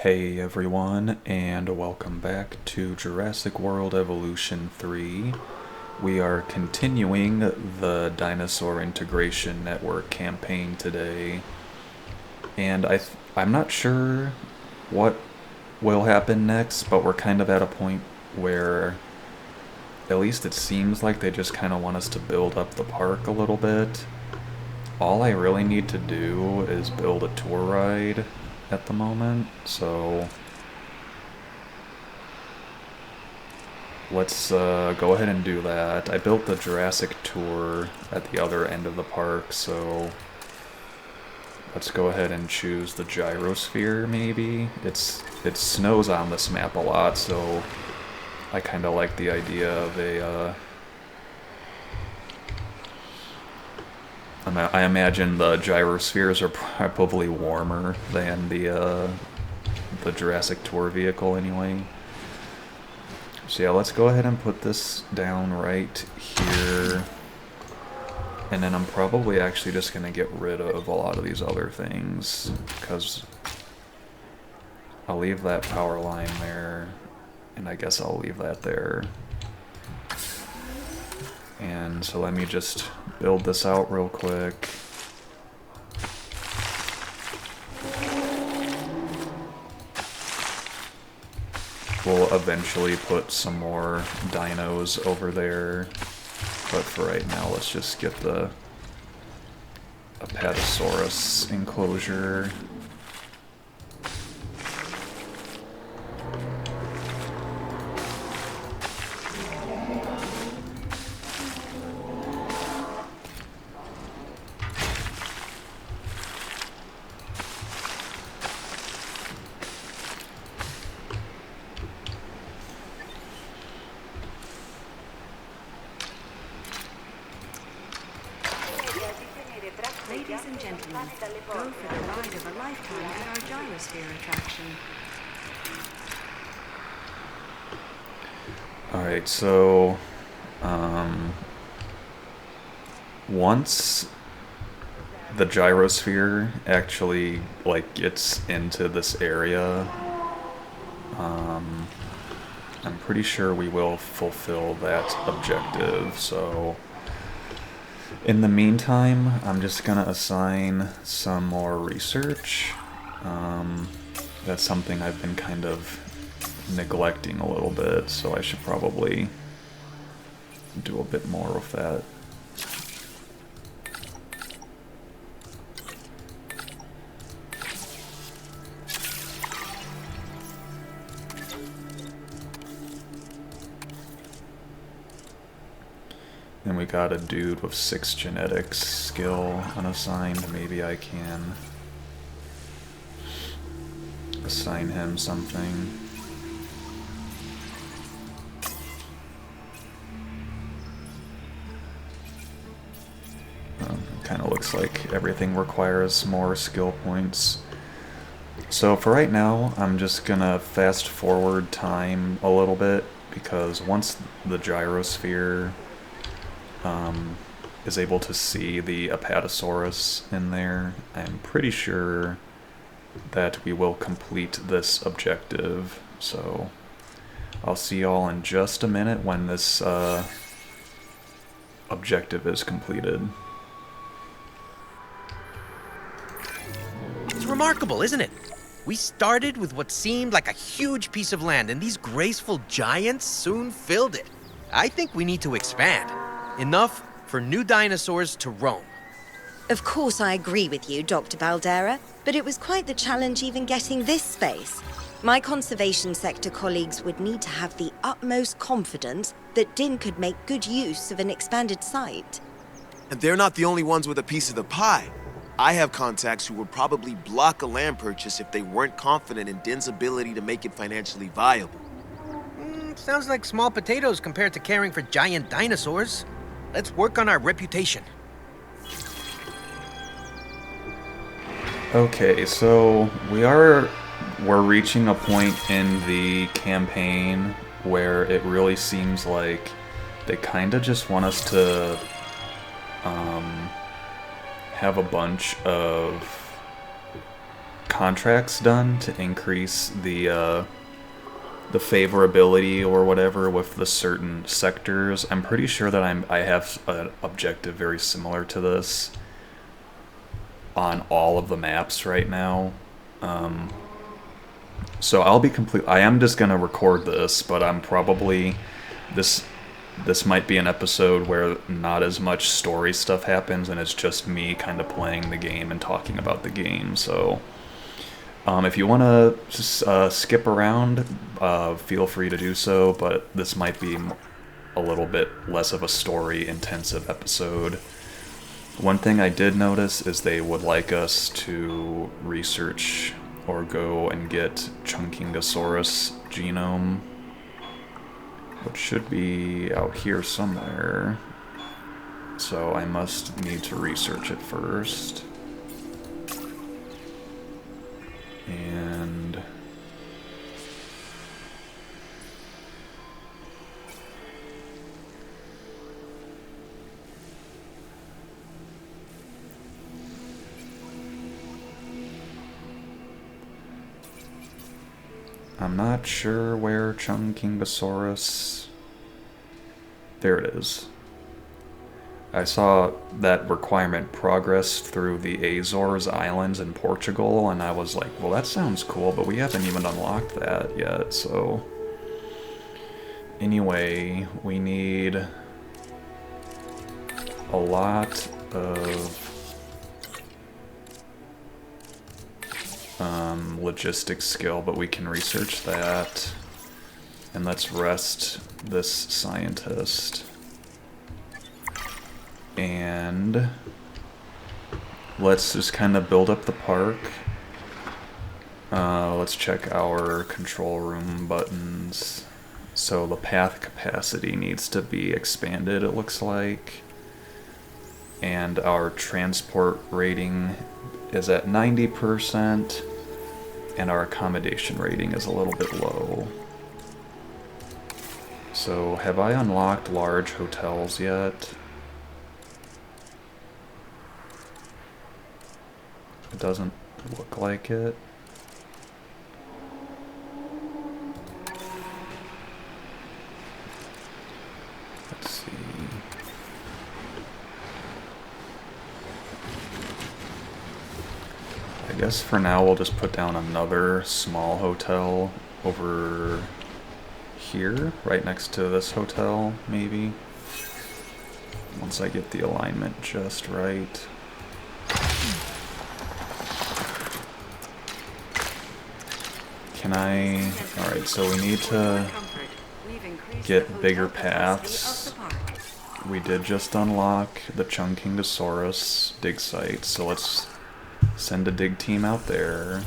Hey everyone, and welcome back to Jurassic World Evolution 3. We are continuing the Dinosaur Integration Network campaign today, and I'm not sure what will happen next, but we're kind of at a point where at least it seems like they just kind of want us to build up the park a little bit. All I really need to do is build a tour ride at the moment, so let's go ahead and do that. I built the Jurassic tour at the other end of the park, so let's go ahead and choose the gyrosphere maybe. It snows on this map a lot, so I kind of like the idea of a I imagine the gyrospheres are probably warmer than the Jurassic Tour vehicle anyway. So yeah, let's go ahead and put this down right here. And then I'm probably actually just going to get rid of a lot of these other things, because I'll leave that power line there, and I guess I'll leave that there. And so let me just build this out real quick. We'll eventually put some more dinos over there, but for right now let's just get the Apatosaurus enclosure. Ladies and gentlemen, go for the ride of a lifetime at our gyrosphere attraction. Alright, so once the gyrosphere actually gets into this area, I'm pretty sure we will fulfill that objective. So in the meantime, I'm just gonna assign some more research. That's something I've been kind of neglecting a little bit, so I should probably do a bit more with that. And we got a dude with 6 genetics skill unassigned. Maybe I can assign him something. Kind of looks like everything requires more skill points. So for right now, I'm just gonna fast forward time a little bit, because once the gyrosphere is able to see the Apatosaurus in there, I'm pretty sure that we will complete this objective. So I'll see y'all in just a minute when this objective is completed. It's remarkable, isn't it? We started with what seemed like a huge piece of land, and these graceful giants soon filled it. I think we need to expand. Enough for new dinosaurs to roam. Of course I agree with you, Dr. Baldera, but it was quite the challenge even getting this space. My conservation sector colleagues would need to have the utmost confidence that DIN could make good use of an expanded site. And they're not the only ones with a piece of the pie. I have contacts who would probably block a land purchase if they weren't confident in DIN's ability to make it financially viable. Sounds like small potatoes compared to caring for giant dinosaurs. Let's work on our reputation. Okay, so we're reaching a point in the campaign where it really seems like they kind of just want us to have a bunch of contracts done to increase the favorability or whatever with the certain sectors. I'm pretty sure that I have an objective very similar to this on all of the maps right now. So I'll be I am just gonna record this, but I'm probably this might be an episode where not as much story stuff happens and it's just me kind of playing the game and talking about the game. So if you want to just skip around, feel free to do so, but this might be a little bit less of a story-intensive episode. One thing I did notice is they would like us to research or go and get Chunkingosaurus genome, which should be out here somewhere. So I must need to research it first. And I'm not sure where Chunkingosaurus... There it is. I saw that requirement progress through the Azores Islands in Portugal, and I was like, well, that sounds cool, but we haven't even unlocked that yet, so... Anyway, we need a lot of logistics skill, but we can research that. And let's rest this scientist. And let's just kind of build up the park. Let's check our control room buttons. So the path capacity needs to be expanded, it looks like. And our transport rating is at 90%, and our accommodation rating is a little bit low. So, have I unlocked large hotels yet? It doesn't look like it. Let's see. I guess for now we'll just put down another small hotel over here, right next to this hotel, maybe. Once I get the alignment just right. Can I... Alright, so we need to get bigger paths. We did just unlock the Chunkingosaurus dig site, so let's send a dig team out there.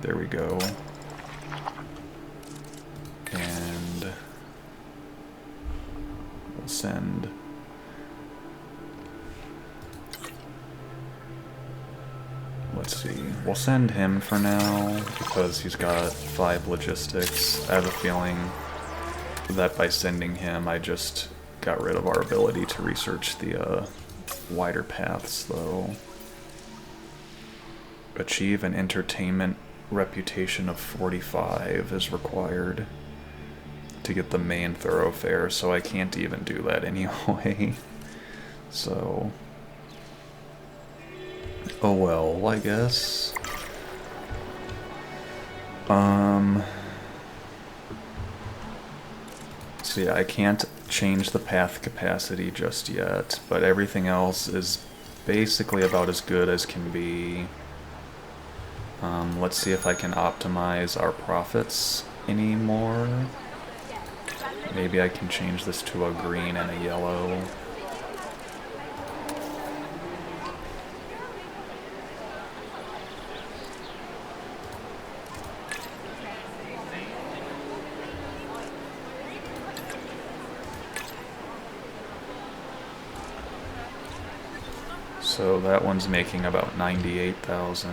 There we go. And we'll send... Let's see. We'll send him for now, because he's got 5 logistics. I have a feeling that by sending him, I just got rid of our ability to research the wider paths, though. Achieve an entertainment reputation of 45 is required to get the main thoroughfare, so I can't even do that anyway. So... oh well, I guess. So yeah, I can't change the path capacity just yet, but everything else is basically about as good as can be. Let's see if I can optimize our profits anymore. Maybe I can change this to a green and a yellow. So that one's making about 98,000.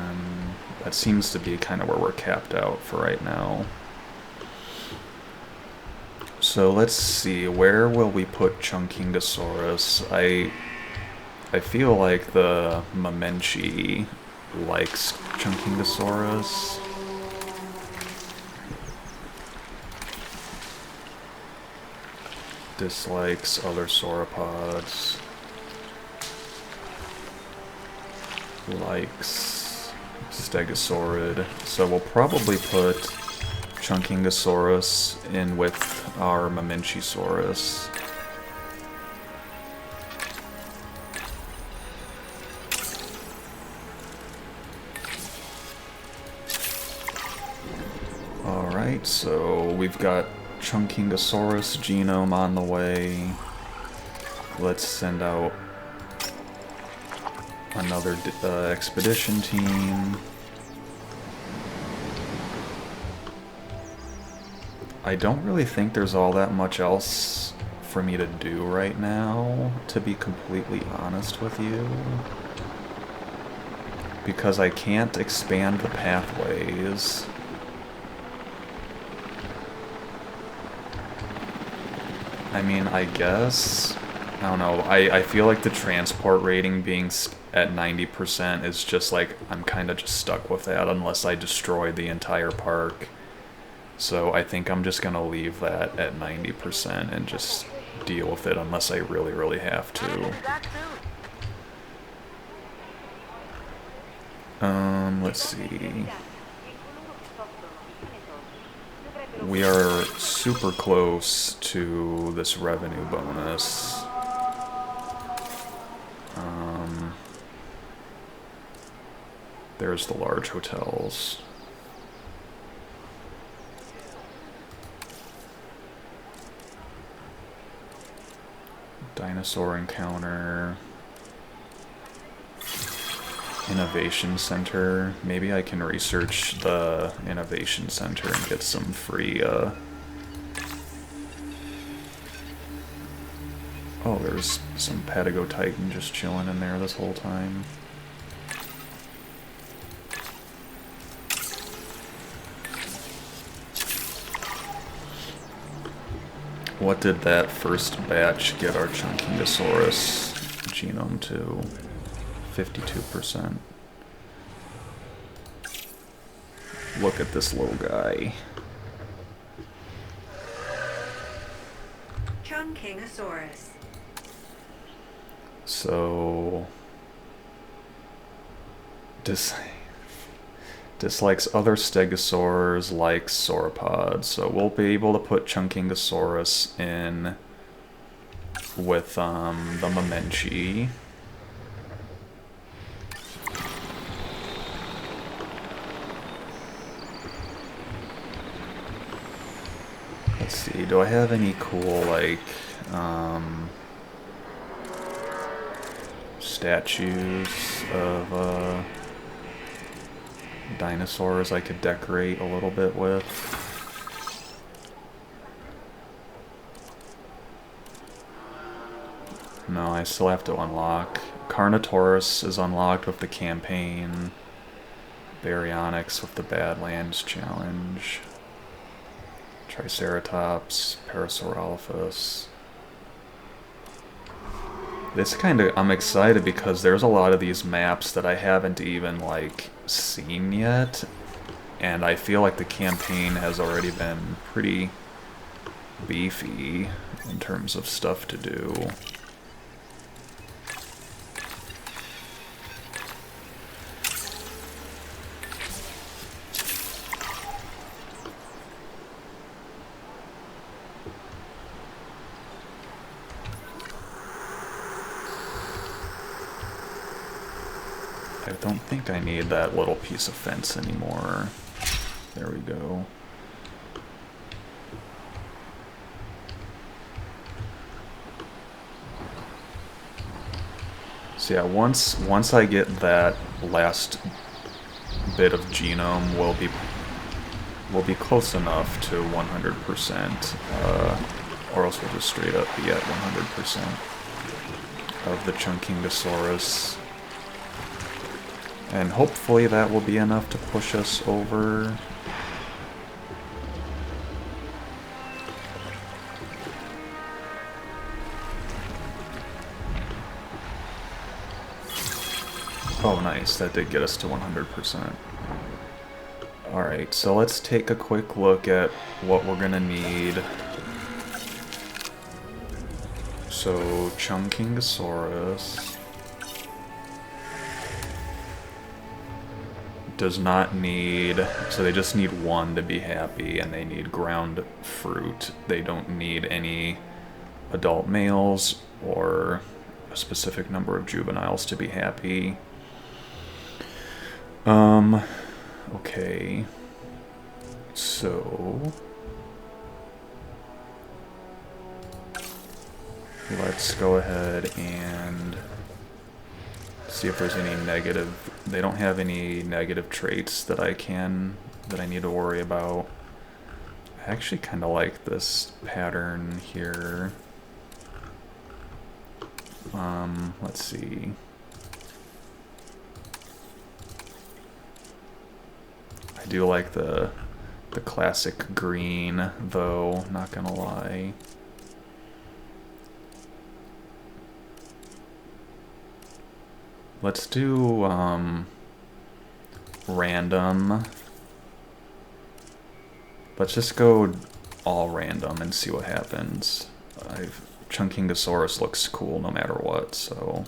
That seems to be kind of where we're capped out for right now. So let's see, where will we put Chunkingosaurus? I feel like the Mamenchi likes Chunkingosaurus. Dislikes other sauropods. Likes Stegosaurid. So we'll probably put Chunkingosaurus in with our Mamenchisaurus. Alright, so we've got Chunkingosaurus genome on the way. Let's send out another expedition team. I don't really think there's all that much else for me to do right now, to be completely honest with you. Because I can't expand the pathways. I mean, I guess, I don't know, I feel like the transport rating being at 90% is just like, I'm kind of just stuck with that unless I destroy the entire park. So I think I'm just gonna leave that at 90% and just deal with it unless I really, really have to. Let's see. We are super close to this revenue bonus. There's the large hotels. Dinosaur encounter. Innovation Center. Maybe I can research the Innovation Center and get some free, Oh, there's some Patagotitan just chilling in there this whole time. What did that first batch get our Chunkingosaurus genome to? 52%. Look at this little guy. Chunkingosaurus. So... dislikes other stegosaurs, likes sauropods. So we'll be able to put Chunkingosaurus in with the Mamenchi. Let's see, do I have any cool, like, statues of, dinosaurs I could decorate a little bit with? No, I still have to unlock. Carnotaurus is unlocked with the campaign. Baryonyx with the Badlands challenge. Triceratops, Parasaurolophus. This I'm excited because there's a lot of these maps that I haven't even, like, seen yet. And I feel like the campaign has already been pretty beefy in terms of stuff to do. I don't think I need that little piece of fence anymore. There we go. So yeah, once I get that last bit of genome, we'll be close enough to 100%, or else we'll just straight up be at 100% of the Chunkingosaurus. And hopefully that will be enough to push us over. Oh, nice. That did get us to 100%. Alright, so let's take a quick look at what we're gonna need. So, Chunkingosaurus does not need... So they just need one to be happy, and they need ground fruit. They don't need any adult males or a specific number of juveniles to be happy. Okay. So... let's go ahead and see if there's any negative... They don't have any negative traits that I need to worry about. I actually kind of like this pattern here. Let's see. I do like the classic green, though, not gonna lie. Let's do random. Let's just go all random and see what happens. Chunkingosaurus looks cool no matter what, so...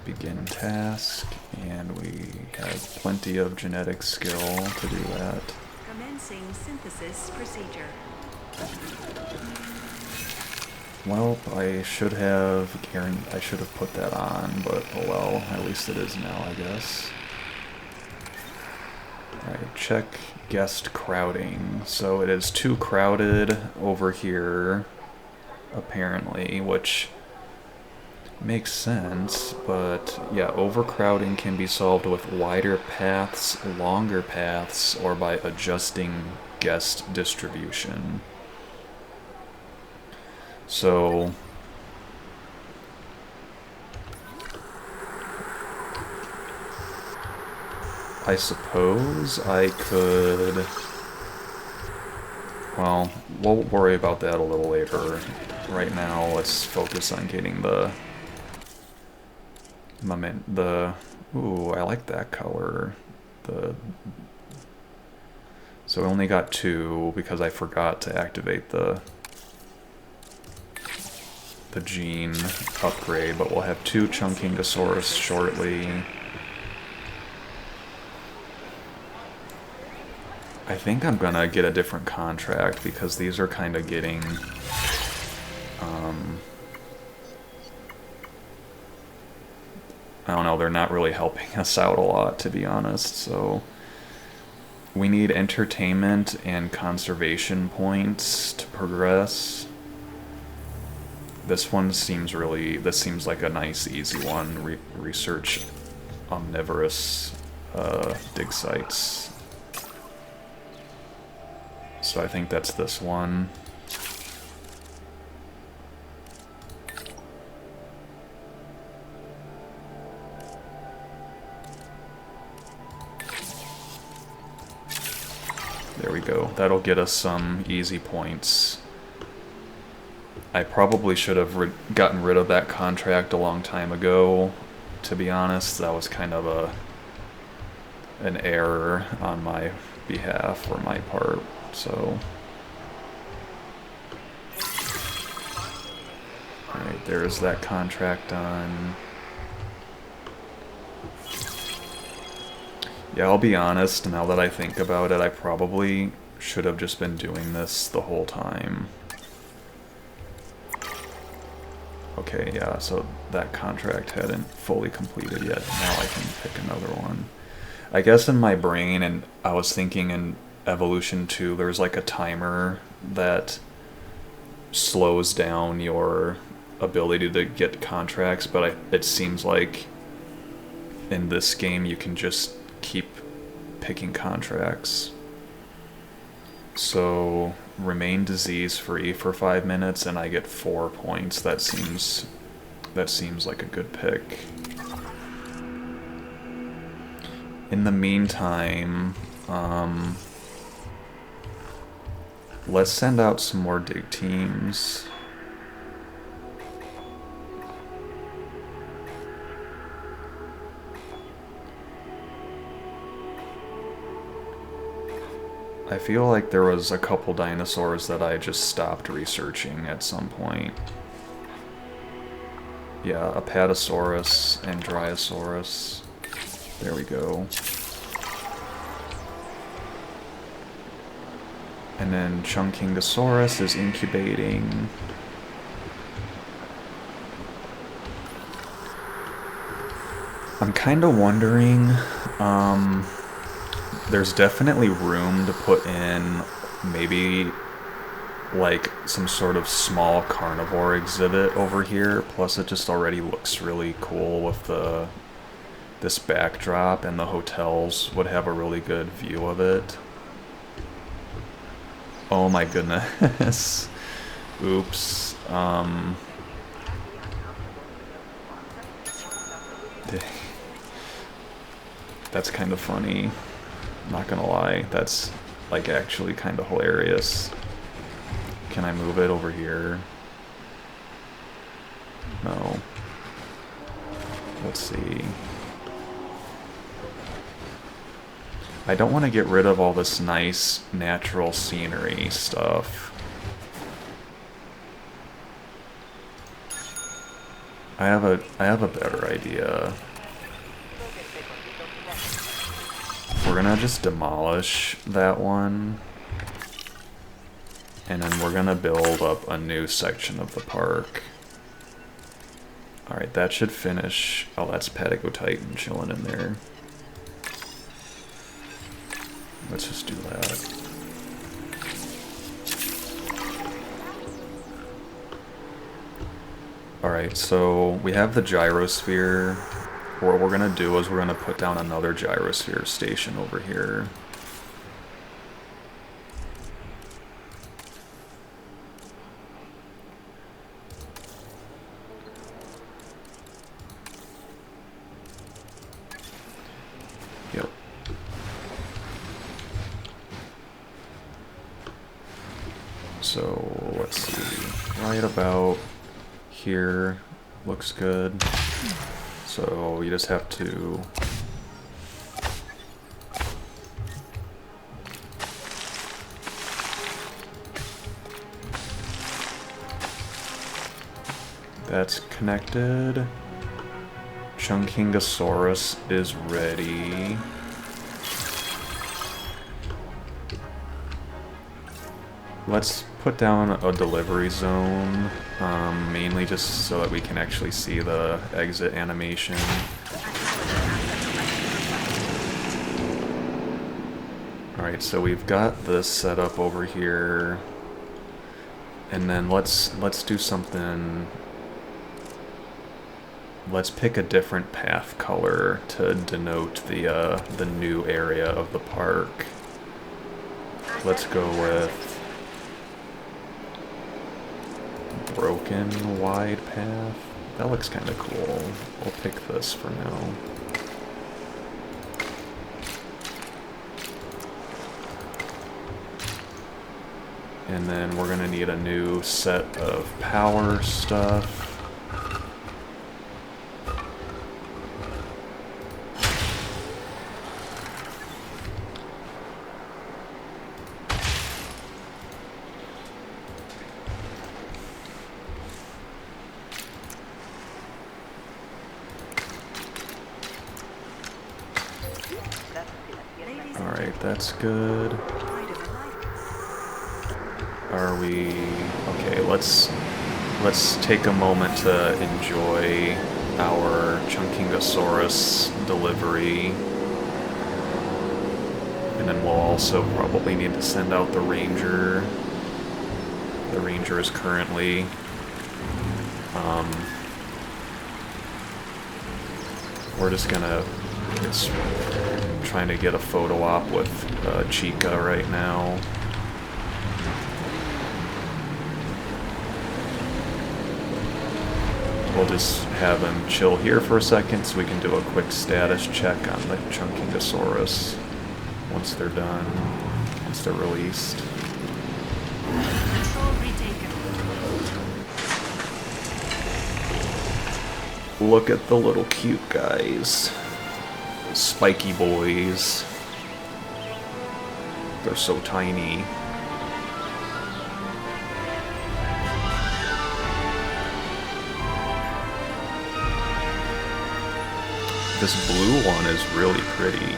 Begin task, and we have plenty of genetic skill to do that. Commencing synthesis procedure. Well, I should have put that on, but oh well, at least it is now, I guess. Alright, check guest crowding. So it is too crowded over here, apparently, which makes sense, but yeah, overcrowding can be solved with wider paths, longer paths, or by adjusting guest distribution. So I suppose I could... Well, we'll worry about that a little later. Right now, let's focus on getting ooh, I like that color. So we only got 2 because I forgot to activate the gene upgrade, but we'll have 2 Chunkingosaurus shortly. I think I'm gonna get a different contract because these are kind of getting I don't know, they're not really helping us out a lot, to be honest. So we need entertainment and conservation points to progress. This one seems like a nice, easy one. Research omnivorous dig sites. So I think that's this one. There we go. That'll get us some easy points. I probably should have gotten rid of that contract a long time ago, to be honest. That was kind of an error on my behalf, or my part, so... Alright, there's that contract done. Yeah, I'll be honest, now that I think about it, I probably should have just been doing this the whole time. Okay, yeah, so that contract hadn't fully completed yet. Now I can pick another one. I guess in my brain, and I was thinking in Evolution 2, there's like a timer that slows down your ability to get contracts, but it seems like in this game you can just keep picking contracts. So remain disease free for 5 minutes and I get 4 points. That seems like a good pick. In the meantime, let's send out some more dig teams. I feel like there was a couple dinosaurs that I just stopped researching at some point. Yeah, Apatosaurus and Dryosaurus. There we go. And then Chunkingosaurus is incubating. I'm kind of wondering, there's definitely room to put in maybe like some sort of small carnivore exhibit over here. Plus it just already looks really cool with this backdrop, and the hotels would have a really good view of it. Oh my goodness. Oops. That's kind of funny. Not gonna lie. That's like actually kind of hilarious. Can I move it over here? No. Let's see. I don't want to get rid of all this nice natural scenery stuff. I have a better idea. We're gonna just demolish that one, and then we're gonna build up a new section of the park. Alright, that should finish. Oh, that's Patagotitan chilling in there. Let's just do that. Alright, so we have the gyrosphere. What we're gonna do is we're gonna put down another gyrosphere station over here. Yep. So let's see, right about here looks good. So you just have to that's connected. Chunkingosaurus is ready. Let's put down a delivery zone, mainly just so that we can actually see the exit animation. Alright, so we've got this set up over here, and then let's do something. Let's pick a different path color to denote the new area of the park. Let's go with broken wide path. That looks kind of cool. We'll pick this for now. And then we're gonna need a new set of power stuff. Alright, that's good. Are we... Okay, let's take a moment to enjoy our Chunkingosaurus delivery. And then we'll also probably need to send out the ranger. The ranger is currently... we're just gonna... It's trying to get a photo op with Chica right now. We'll just have him chill here for a second so we can do a quick status check on the Chunkingosaurus once they're done, once they're released. Control retaken. Look at the little cute guys. Spiky boys. They're so tiny. This blue one is really pretty.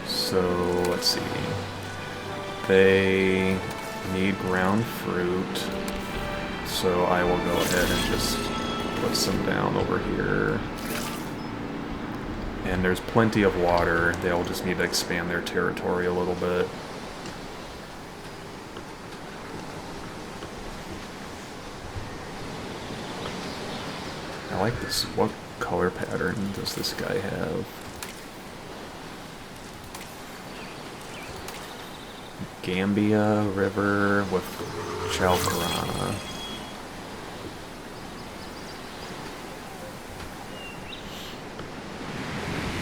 So, let's see. They need ground fruit, so I will go ahead and just put some down over here. And there's plenty of water. They'll just need to expand their territory a little bit. I like this. What color pattern does this guy have? Gambia River with Chalcarana.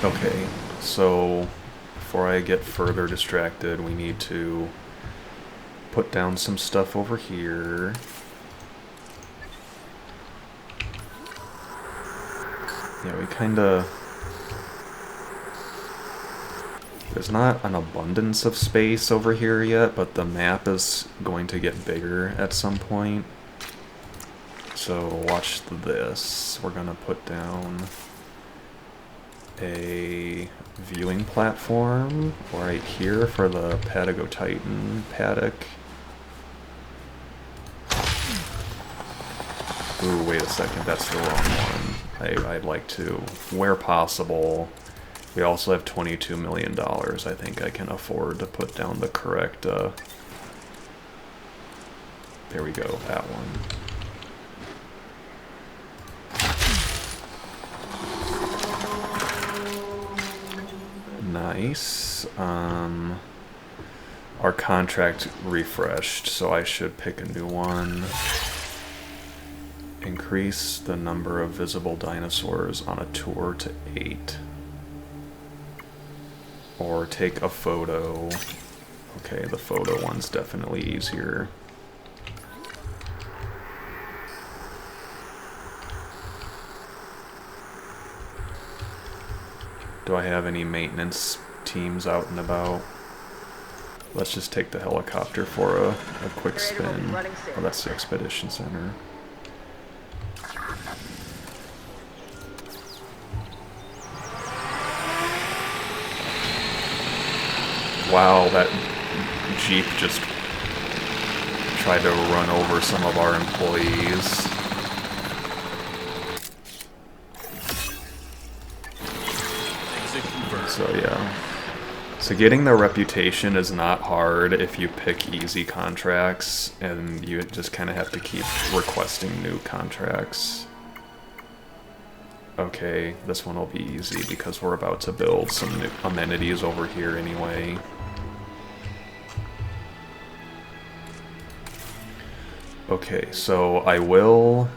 Okay, so before I get further distracted, we need to put down some stuff over here. Yeah, we kinda... There's not an abundance of space over here yet, but the map is going to get bigger at some point. So watch this. We're gonna put down a viewing platform right here for the Patagotitan paddock. Ooh, wait a second, that's the wrong one. I'd like to, where possible. We also have $22 million. I think I can afford to put down the correct, there we go, that one. Nice. Our contract refreshed, so I should pick a new one. Increase the number of visible dinosaurs on a tour to 8. Or take a photo. Okay, the photo one's definitely easier. Do I have any maintenance teams out and about? Let's just take the helicopter for a quick spin. Oh, that's the Expedition Center. Wow, that Jeep just tried to run over some of our employees. So yeah. So getting the reputation is not hard if you pick easy contracts, and you just kind of have to keep requesting new contracts. Okay, this one will be easy because we're about to build some new amenities over here anyway. Okay, so I will,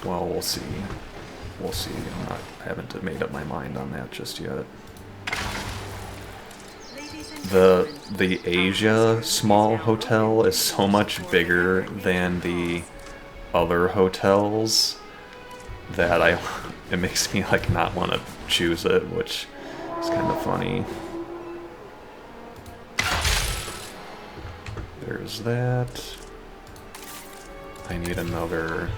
well, we'll see. We'll see. I haven't made up my mind on that just yet. The Asia small hotel is so much bigger than the other hotels that it makes me like not want to choose it, which is kind of funny. There's that. I need another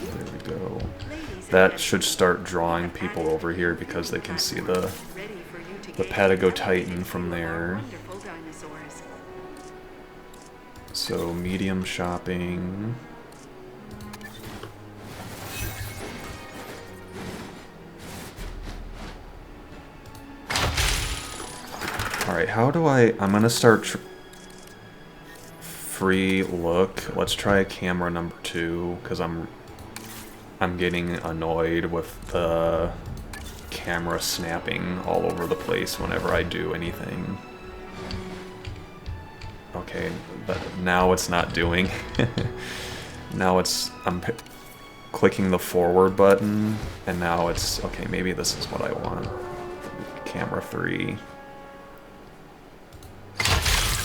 there we go. That should start drawing people over here because they can see the Patagotitan from there. So medium shopping. Alright, how do I'm gonna start free look. Let's try camera number 2, because I'm getting annoyed with the camera snapping all over the place whenever I do anything. Okay, but now it's not doing. Now I'm clicking the forward button, and now it's, okay, maybe this is what I want. Camera 3.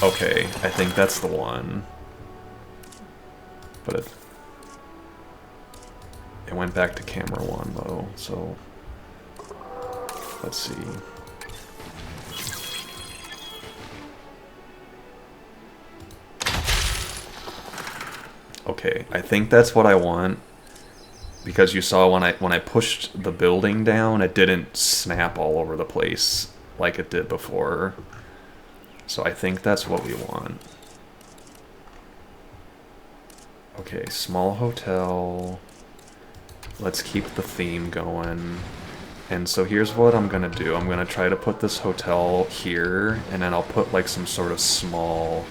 Okay, I think that's the one. But it went back to camera 1 though, so let's see. Okay, I think that's what I want, because you saw when I pushed the building down, it didn't snap all over the place like it did before. So I think that's what we want. Okay, small hotel. Let's keep the theme going. And so here's what I'm gonna do. I'm gonna try to put this hotel here, and then I'll put like some sort of small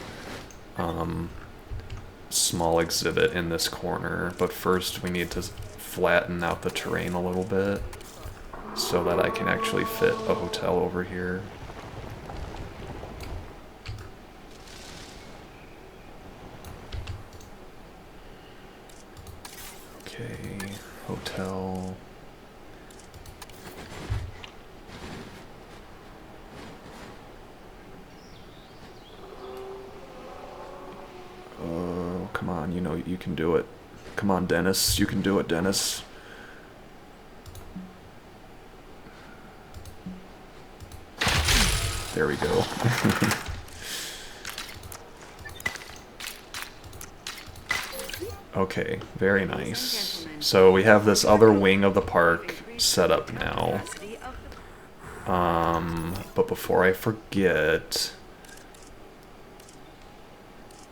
exhibit in this corner. But first we need to flatten out the terrain a little bit so that I can actually fit a hotel over here. Okay, hotel. Oh, come on, you know you can do it. Come on, Dennis, you can do it, Dennis. There we go. Okay, very nice. So we have this other wing of the park set up now. But before I forget,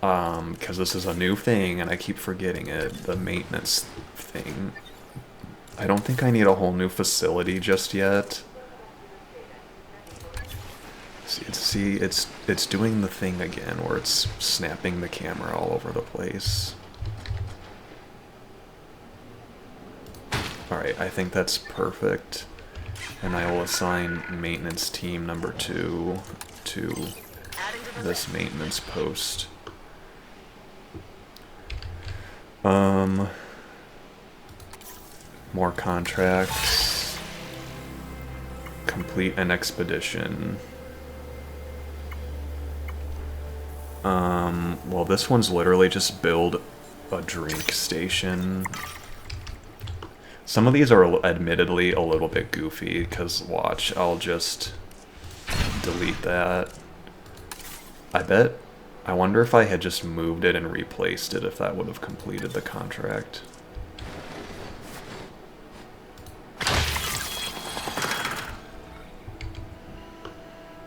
because this is a new thing and I keep forgetting it, the maintenance thing. I don't think I need a whole new facility just yet. See, it's doing the thing again where it's snapping the camera all over the place. Alright, I think that's perfect. And I will assign maintenance team number 2 to this maintenance post. More contracts. Complete an expedition. Well, this one's literally just build a drink station. Some of these are admittedly a little bit goofy, because watch, I'll just delete that. I wonder if I had just moved it and replaced it, if that would have completed the contract.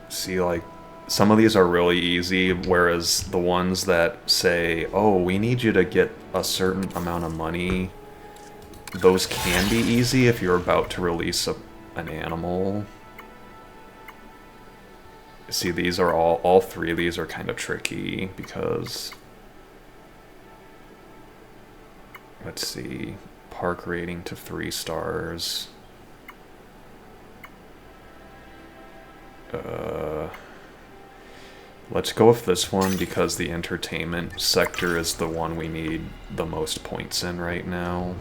See, like, some of these are really easy, whereas the ones that say, oh, we need you to get a certain amount of money, those can be easy if you're about to release an animal. See, these are all 3 of these are kind of tricky because, let's see, park rating to 3 stars. Let's go with this one because the entertainment sector is the one we need the most points in right now.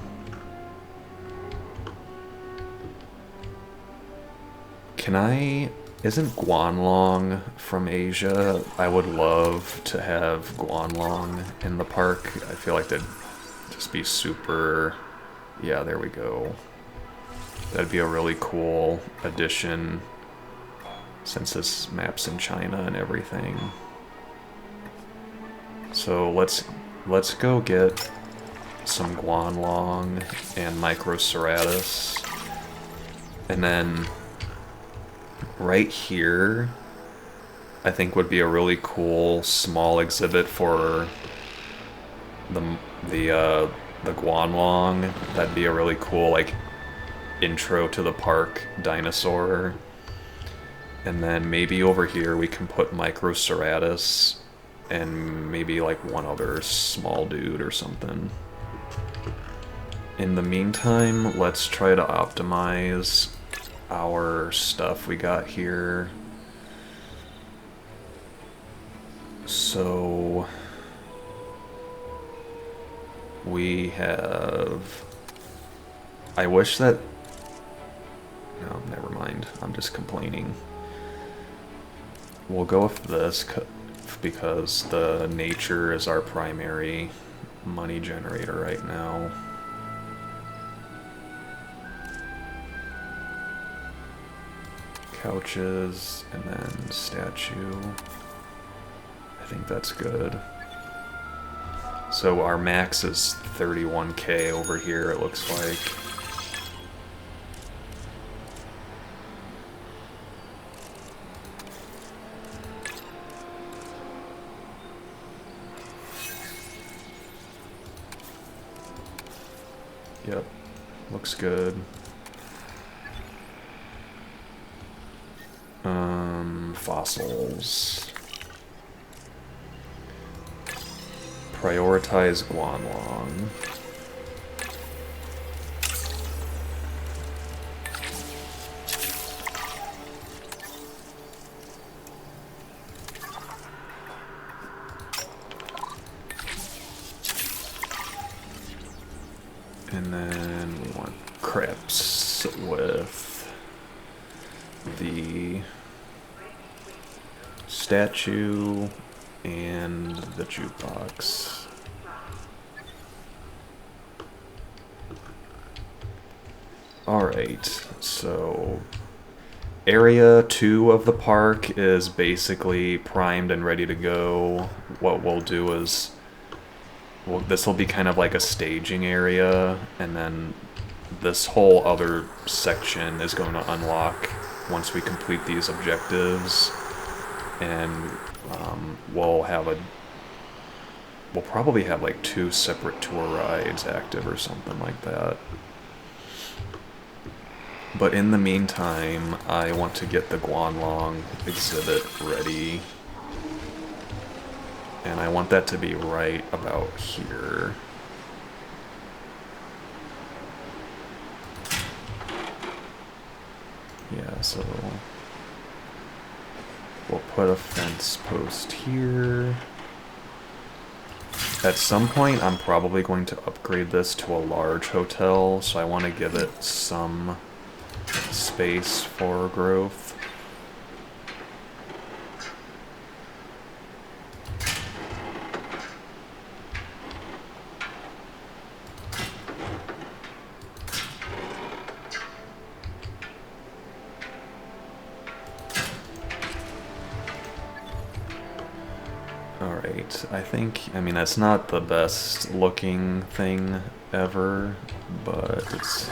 Isn't Guanlong from Asia? I would love to have Guanlong in the park. I feel like that'd just be super, yeah, there we go. That'd be a really cool addition since this map's in China and everything. So let's go get some Guanlong and Microceratus. And then right here, I think would be a really cool small exhibit for the Guanlong. That'd be a really cool, like, intro to the park dinosaur. And then maybe over here we can put Microceratus and maybe like one other small dude or something. In the meantime, let's try to optimize our stuff we got here. So we have... I wish that... No, never mind. I'm just complaining. We'll go with this because the nature is our primary money generator right now. Couches, and then statue. I think that's good. So our max is 31k over here, it looks like. Yep, looks good. Fossils. Prioritize Guanlong. And then we want crepes with the statue and the jukebox. Alright, so area 2 of the park is basically primed and ready to go. What we'll do is, this will be kind of like a staging area, and then this whole other section is going to unlock once we complete these objectives. And we'll probably have like 2 separate tour rides active or something like that. But in the meantime, I want to get the Guanlong exhibit ready. And I want that to be right about here. Yeah, so we'll put a fence post here. At some point, I'm probably going to upgrade this to a large hotel, so I want to give it some space for growth. Alright, I mean, that's not the best looking thing ever, but it's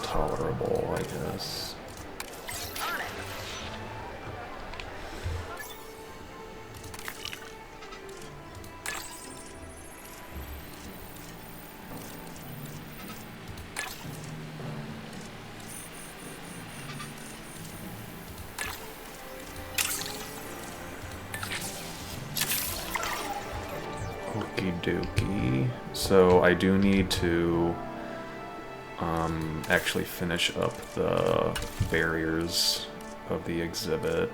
tolerable, I guess. Okie dokie. So I do need to actually finish up the barriers of the exhibit.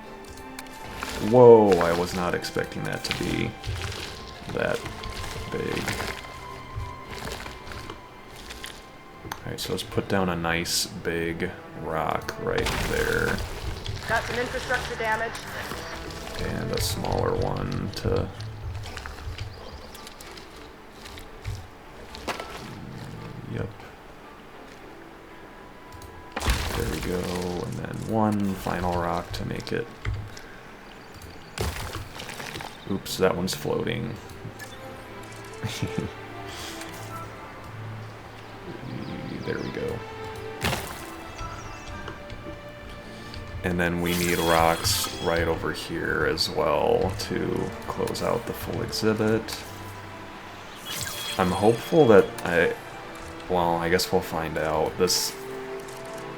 Whoa, I was not expecting that to be that big. Alright, so let's put down a nice big rock right there. Got some infrastructure damage. And a smaller one to... Yep. There we go, and then one final rock to make it... Oops, that one's floating. There we go. And then we need rocks right over here as well to close out the full exhibit. I'm hopeful that well, I guess we'll find out.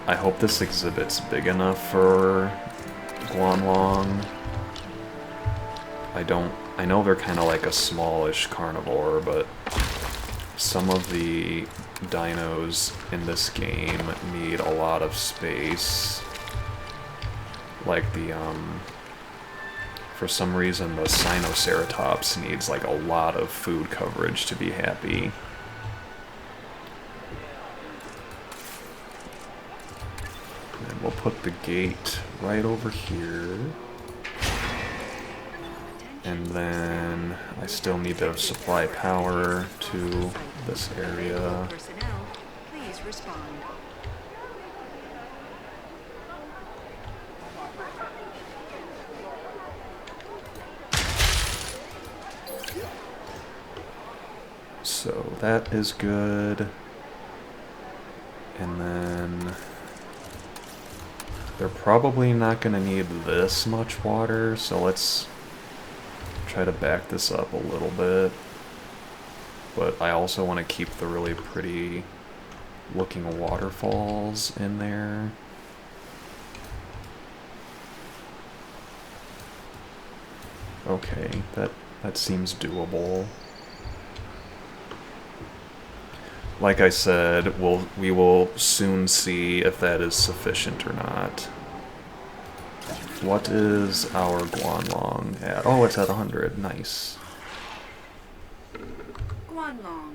I hope this exhibit's big enough for Guanlong. I know they're kind of like a smallish carnivore, but some of the dinos in this game need a lot of space. Like for some reason the Sinoceratops needs like a lot of food coverage to be happy. And we'll put the gate right over here. And then I still need to supply power to this area. Personnel, please respond. So that is good. And then they're probably not going to need this much water, so let's try to back this up a little bit. But I also want to keep the really pretty looking waterfalls in there. Okay, that seems doable. Like I said, we will soon see if that is sufficient or not. What is our Guanlong at? Oh, it's at 100. Nice. Guanlong.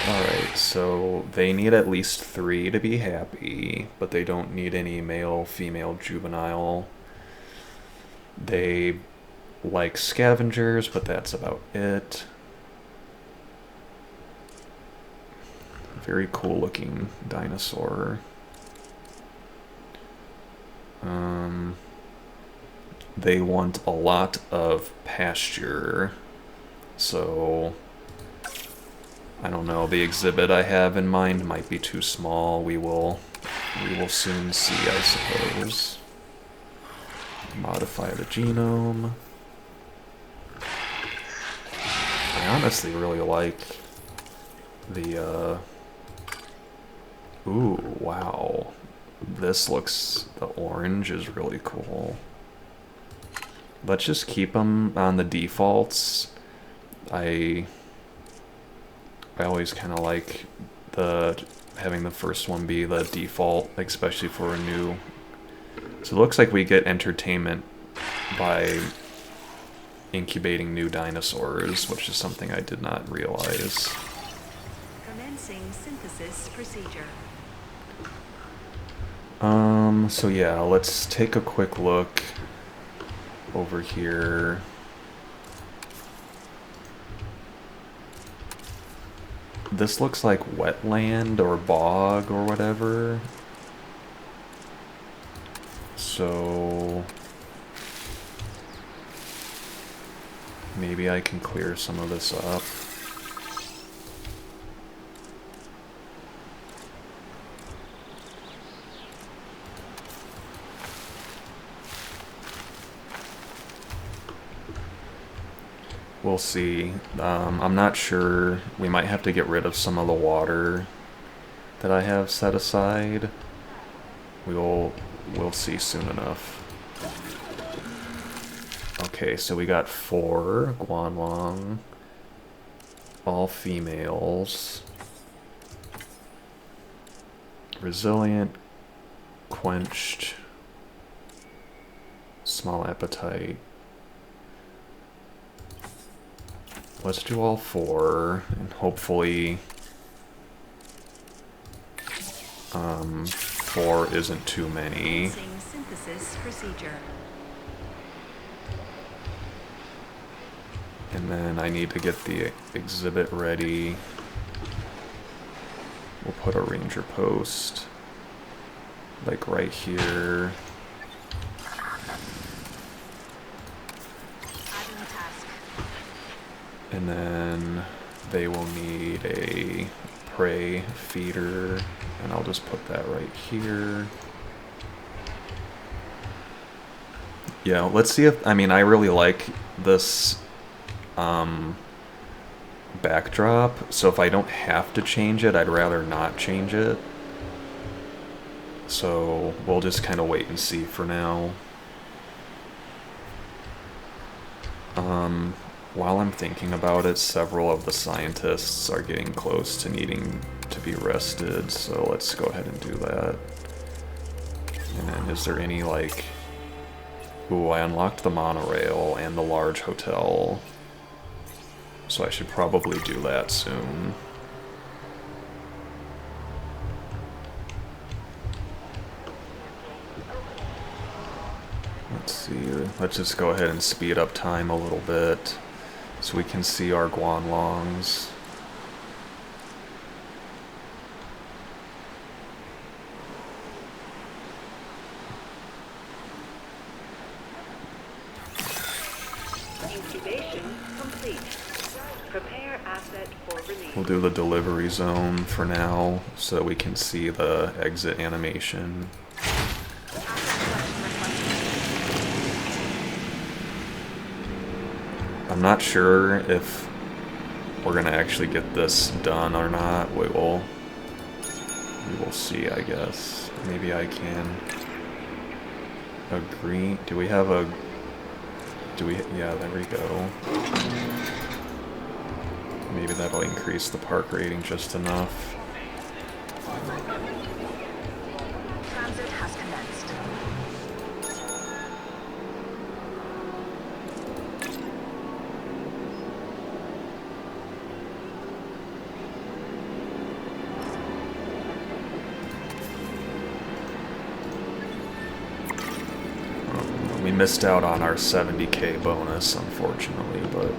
Alright, so they need at least 3 to be happy, but they don't need any male, female, juvenile. They like scavengers, but that's about it. Very cool looking dinosaur. They want a lot of pasture, so I don't know, the exhibit I have in mind might be too small. We will soon see, I suppose. Modify the genome. I honestly really like the ooh, wow. The orange is really cool. Let's just keep them on the defaults. I always kind of like having the first one be the default, especially for a new. So it looks like we get entertainment by incubating new dinosaurs, which is something I did not realize. Commencing synthesis procedure. So yeah, let's take a quick look over here. This looks like wetland or bog or whatever. So maybe I can clear some of this up. We'll see. I'm not sure. We might have to get rid of some of the water that I have set aside. We'll see soon enough. Okay, so we got 4 Guanlong, all females. Resilient, quenched, small appetite. Let's do all 4, and hopefully 4 isn't too many. Commencing synthesis procedure. And then I need to get the exhibit ready. We'll put a ranger post, like right here. Adding task. And then they will need a prey feeder, and I'll just put that right here. Yeah, let's see if, I mean, I really like this backdrop, so if I don't have to change it, I'd rather not change it. So we'll just kind of wait and see for now. while I'm thinking about it, several of the scientists are getting close to needing to be rested, so let's go ahead and do that. And then is there any, like... Ooh, I unlocked the monorail and the large hotel, so I should probably do that soon. Let's see, let's just go ahead and speed up time a little bit so we can see our Guanlongs. Incubation complete. Prepare asset for release. We'll do the delivery zone for now so we can see the exit animation. I'm not sure if we're gonna actually get this done or not. We will see, I guess. Maybe I can agree. Do we have a... yeah, there we go. Maybe that'll increase the park rating just enough. Transit has commenced. We missed out on our 70k bonus, unfortunately, but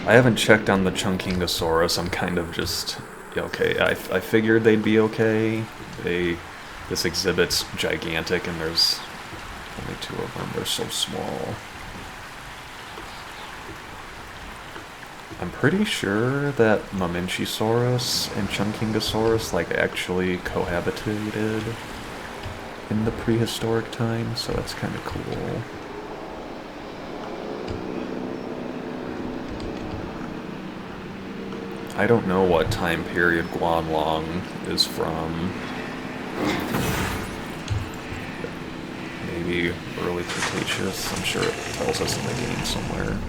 I haven't checked on the Chunkingosaurus. I'm kind of just... okay, I figured they'd be okay. This exhibit's gigantic, and there's only 2 of them. They're so small. I'm pretty sure that Mamenchisaurus and Chunkingosaurus, like, actually cohabitated in the prehistoric time, so that's kind of cool. I don't know what time period Guanlong is from. Maybe early Cretaceous. I'm sure it tells us in the game somewhere.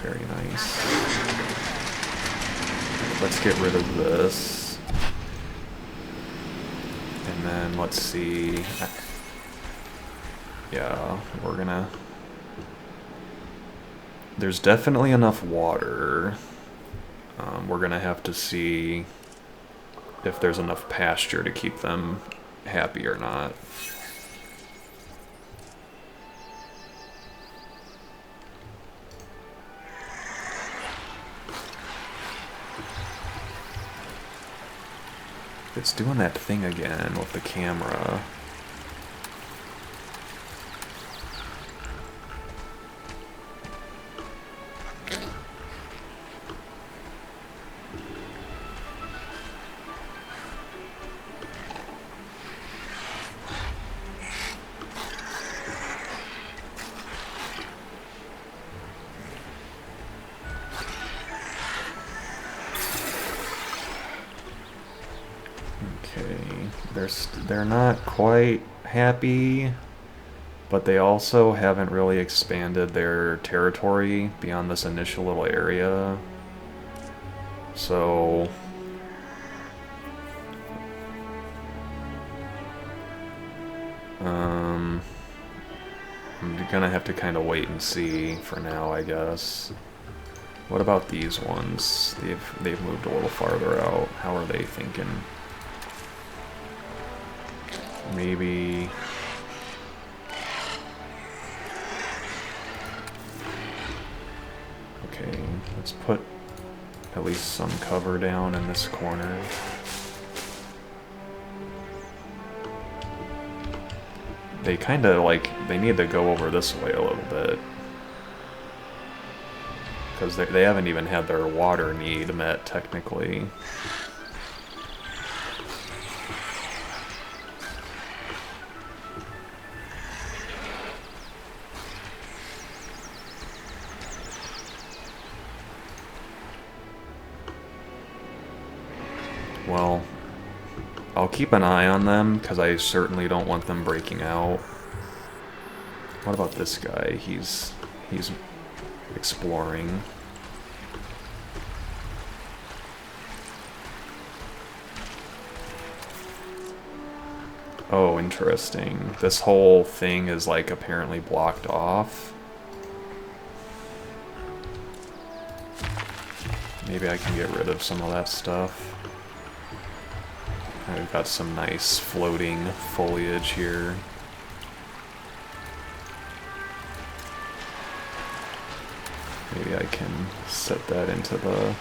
Very nice. Let's get rid of this. And then let's see. Yeah, we're gonna... There's definitely enough water. We're gonna have to see if there's enough pasture to keep them happy or not. It's doing that thing again with the camera. They're not quite happy, but they also haven't really expanded their territory beyond this initial little area. So I'm gonna have to kind of wait and see for now, I guess. What about these ones? They've moved a little farther out. How are they thinking? Maybe... Okay, let's put at least some cover down in this corner. They kind of, like, they need to go over this way a little bit. Because they haven't even had their water need met, technically. Well, I'll keep an eye on them, because I certainly don't want them breaking out. What about this guy? He's exploring. Oh, interesting. This whole thing is, like, apparently blocked off. Maybe I can get rid of some of that stuff. I've got some nice floating foliage here. Maybe I can set that into the...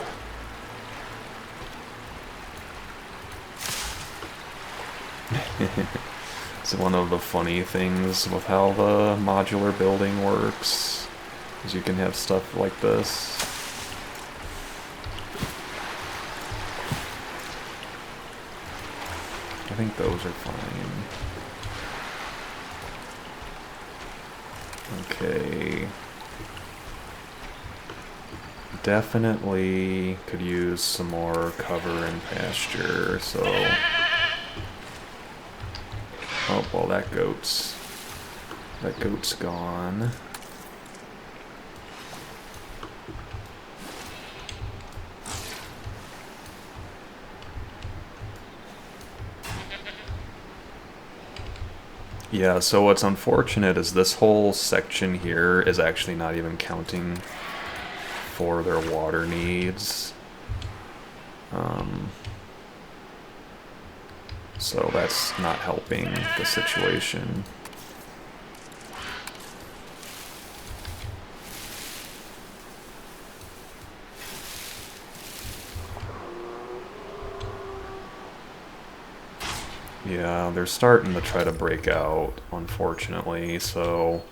It's one of the funny things with how the modular building works, is you can have stuff like this. I think those are fine. Okay. Definitely could use some more cover and pasture, so... Oh, well, that goat's gone. Yeah, so what's unfortunate is this whole section here is actually not even counting for their water needs. So that's not helping the situation. Yeah, they're starting to try to break out, unfortunately, so...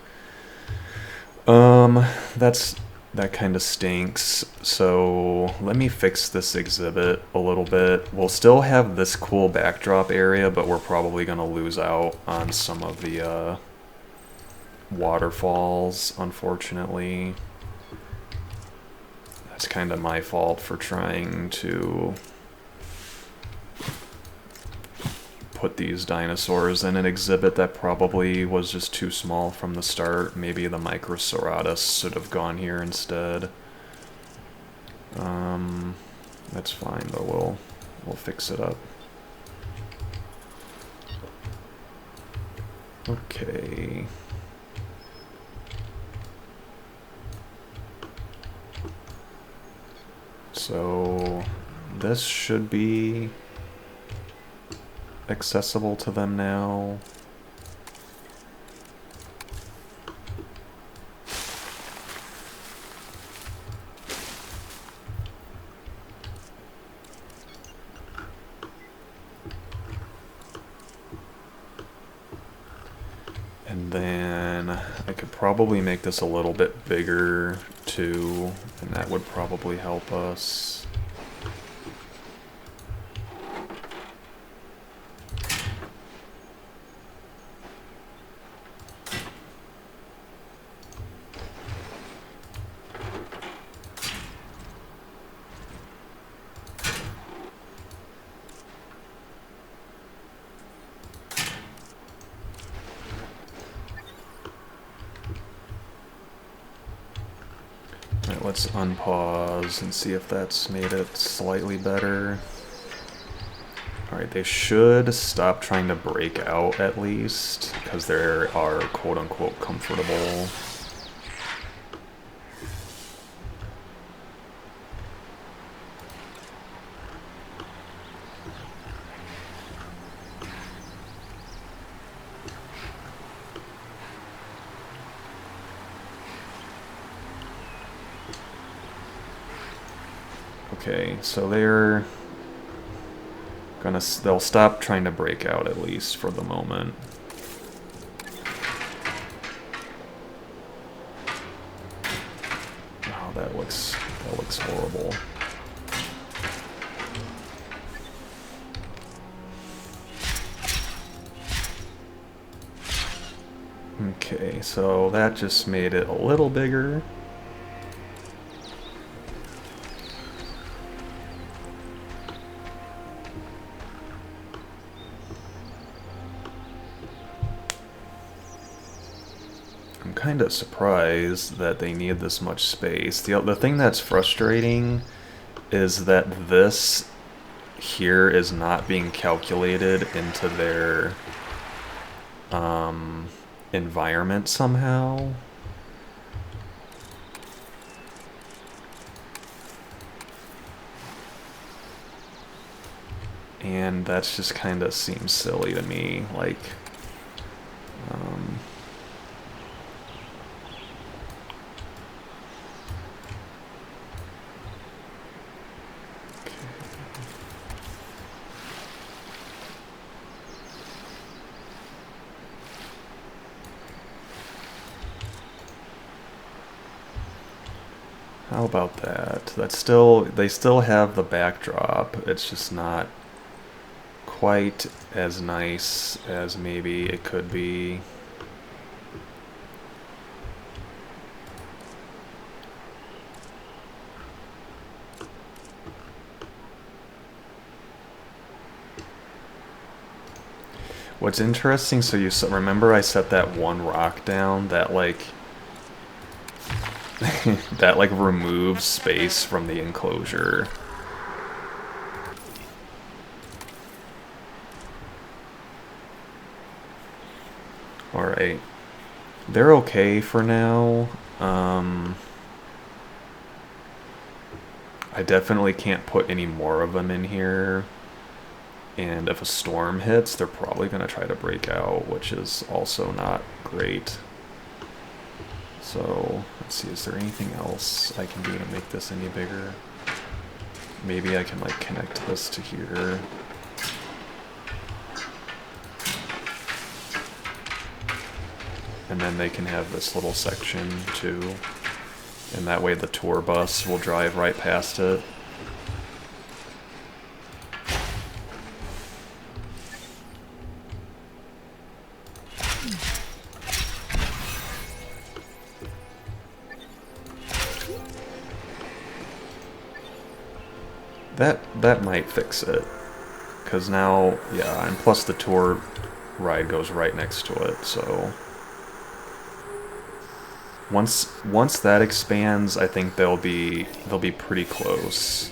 that kind of stinks. So let me fix this exhibit a little bit. We'll still have this cool backdrop area, but we're probably going to lose out on some of the waterfalls, unfortunately. That's kind of my fault for trying to put these dinosaurs in an exhibit that probably was just too small from the start. Maybe the Microceratus should have gone here instead. That's fine though, we'll fix it up. Okay. So this should be accessible to them now. And then I could probably make this a little bit bigger too, and that would probably help us. Let's unpause and see if that's made it slightly better. Alright, they should stop trying to break out at least, because they are quote-unquote comfortable. Okay, so they'll stop trying to break out at least for the moment. Oh, that looks horrible. Okay, so that just made it a little bigger. kind of surprised that they need this much space. The thing that's frustrating is that this here is not being calculated into their environment somehow. And that's just kind of seems silly to me, like, how about that? That's still, they still have the backdrop, it's just not quite as nice as maybe it could be. What's interesting, so you remember I set that one rock down that like that like removes space from the enclosure. Alright. They're okay for now. I definitely can't put any more of them in here. And if a storm hits, they're probably going to try to break out, which is also not great. So, let's see, is there anything else I can do to make this any bigger? Maybe I can, like, connect this to here. And then they can have this little section, too. And that way the tour bus will drive right past it. That might fix it, because now, yeah, and plus the tour ride goes right next to it, so once that expands, I think they'll be pretty close.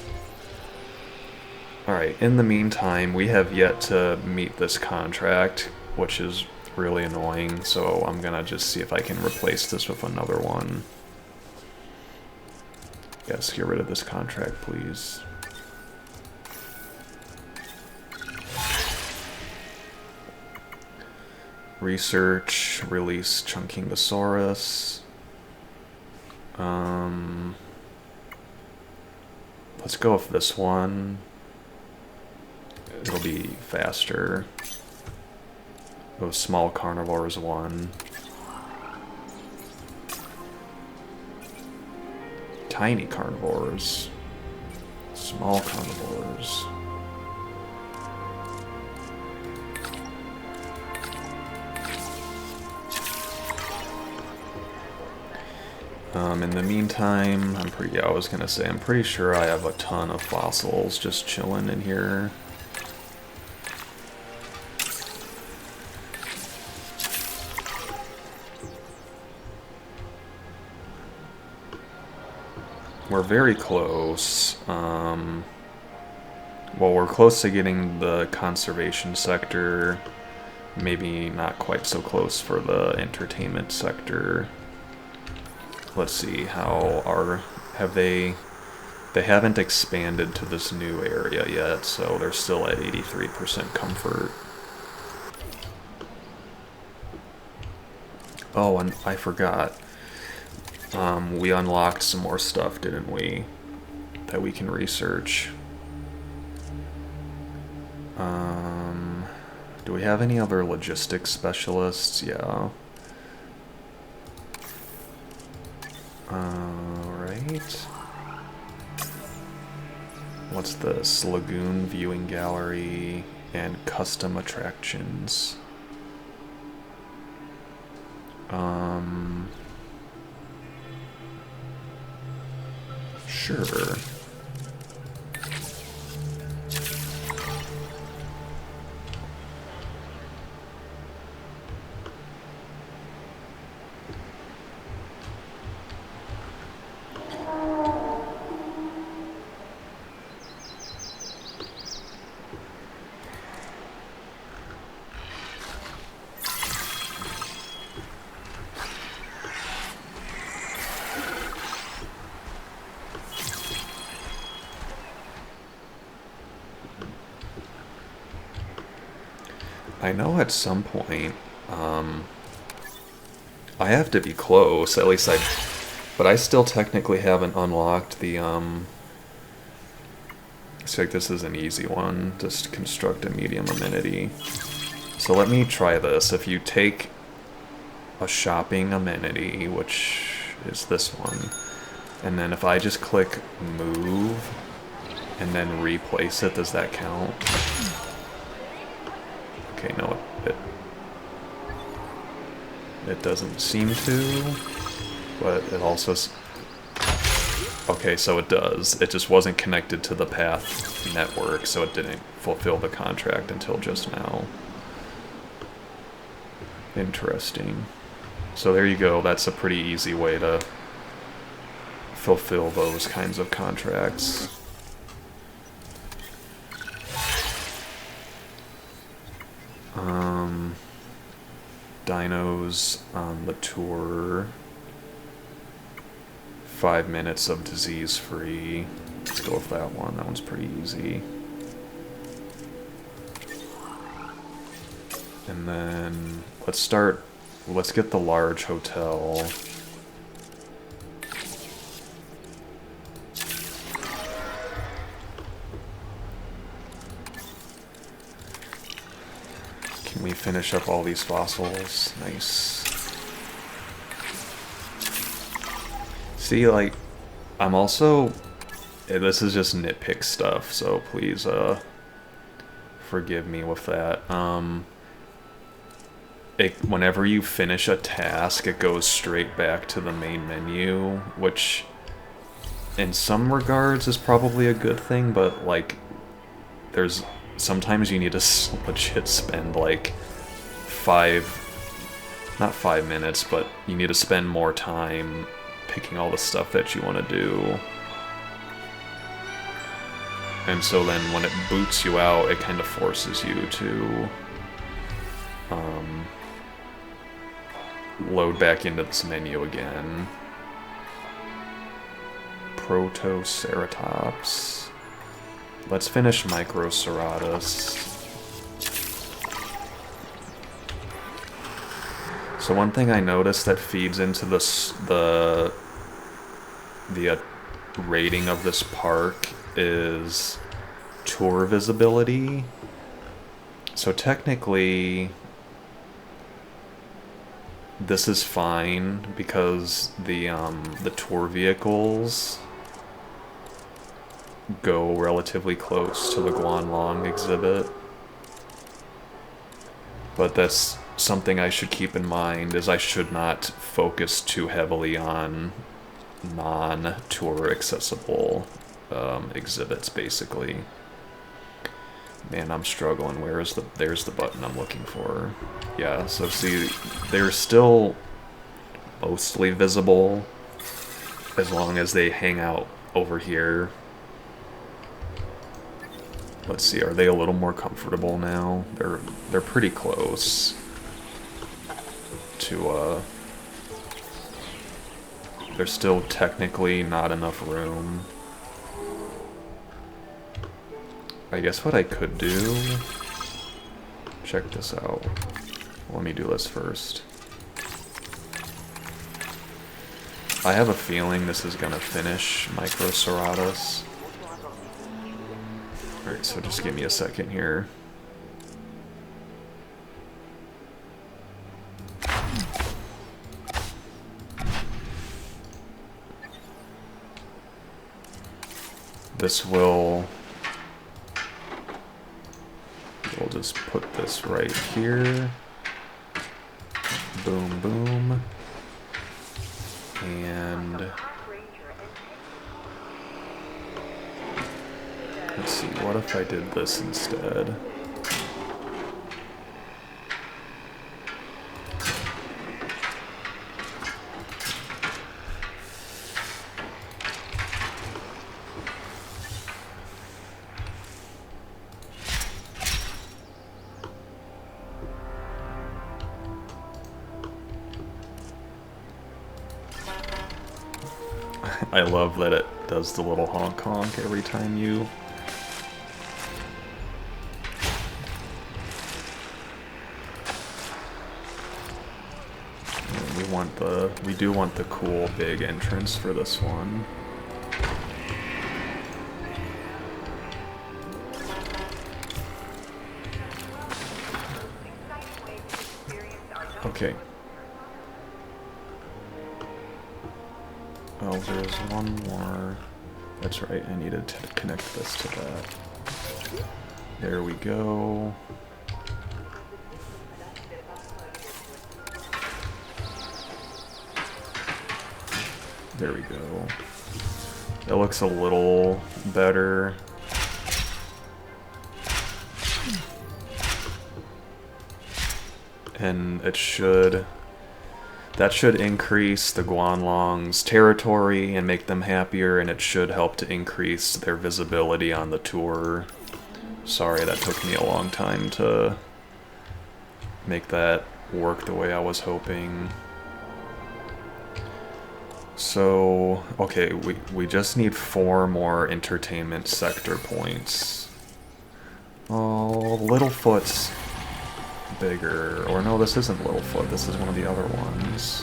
All right, in the meantime, we have yet to meet this contract, which is really annoying, so I'm gonna just see if I can replace this with another one. Yes, get rid of this contract, please. Research, release Chunkingosaurus. Let's go with this one. It'll be faster. Those small carnivores one. Tiny carnivores. Small carnivores. In the meantime, I'm pretty sure I have a ton of fossils just chilling in here. We're very close. Well, we're close to getting the conservation sector. Maybe not quite so close for the entertainment sector. Let's see, they haven't expanded to this new area yet, so they're still at 83% comfort. Oh, and I forgot. We unlocked some more stuff, didn't we? That we can research. Do we have any other logistics specialists? Yeah. Alright. What's this? Lagoon viewing gallery and custom attractions. Sure. I know at some point, I have to be close, at least but I still technically haven't unlocked the, looks like this is an easy one, just construct a medium amenity. So let me try this. If you take a shopping amenity, which is this one, and then if I just click move, and then replace it, does that count? Okay, no, it doesn't seem to, but it also... Okay, so it does. It just wasn't connected to the path network, so it didn't fulfill the contract until just now. Interesting. So there you go, that's a pretty easy way to fulfill those kinds of contracts. Dinos on the tour. 5 minutes of disease-free. Let's go with that one. That one's pretty easy. And then let's get the large hotel. Can we finish up all these fossils? Nice. See, like, I'm also... This is just nitpick stuff, so please, forgive me with that. Whenever you finish a task, it goes straight back to the main menu, which, in some regards, is probably a good thing, but, like, sometimes you need to legit spend, like, not 5 minutes, but you need to spend more time picking all the stuff that you want to do. And so then when it boots you out, it kind of forces you to load back into this menu again. Protoceratops. Let's finish Microceratus. So one thing I noticed that feeds into the rating of this park is tour visibility. So technically, this is fine because the tour vehicles go relatively close to the Guanlong exhibit. But that's something I should keep in mind, is I should not focus too heavily on non-tour accessible exhibits, basically. Man, I'm struggling. There's the button I'm looking for. Yeah, so see, they're still mostly visible as long as they hang out over here. Let's see, are they a little more comfortable now? They're pretty close to there's still technically not enough room. I guess what I could do, check this out. Let me do this first. I have a feeling this is gonna finish Microceratus. Alright, so just give me a second here. We'll just put this right here. Boom, boom. And let's see, what if I did this instead? I love that it does the little honk honk every time you... We do want the cool big entrance for this one. Okay. Oh, there's one more. That's right, I needed to connect this to that. There we go. There we go. That looks a little better. And it should... That should increase the Guanlong's territory and make them happier, and it should help to increase their visibility on the tour. Sorry, that took me a long time to make that work the way I was hoping. So, okay, we just need 4 more entertainment sector points. Oh, Littlefoot's bigger. Or no, this isn't Littlefoot, this is one of the other ones.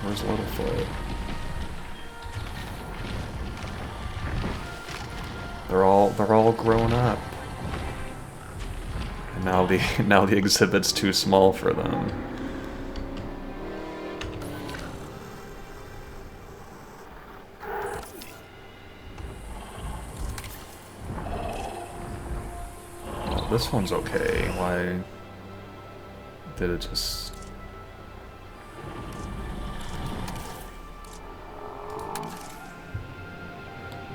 Where's Littlefoot? They're all grown up. And now the exhibit's too small for them. This one's okay. Why did it just...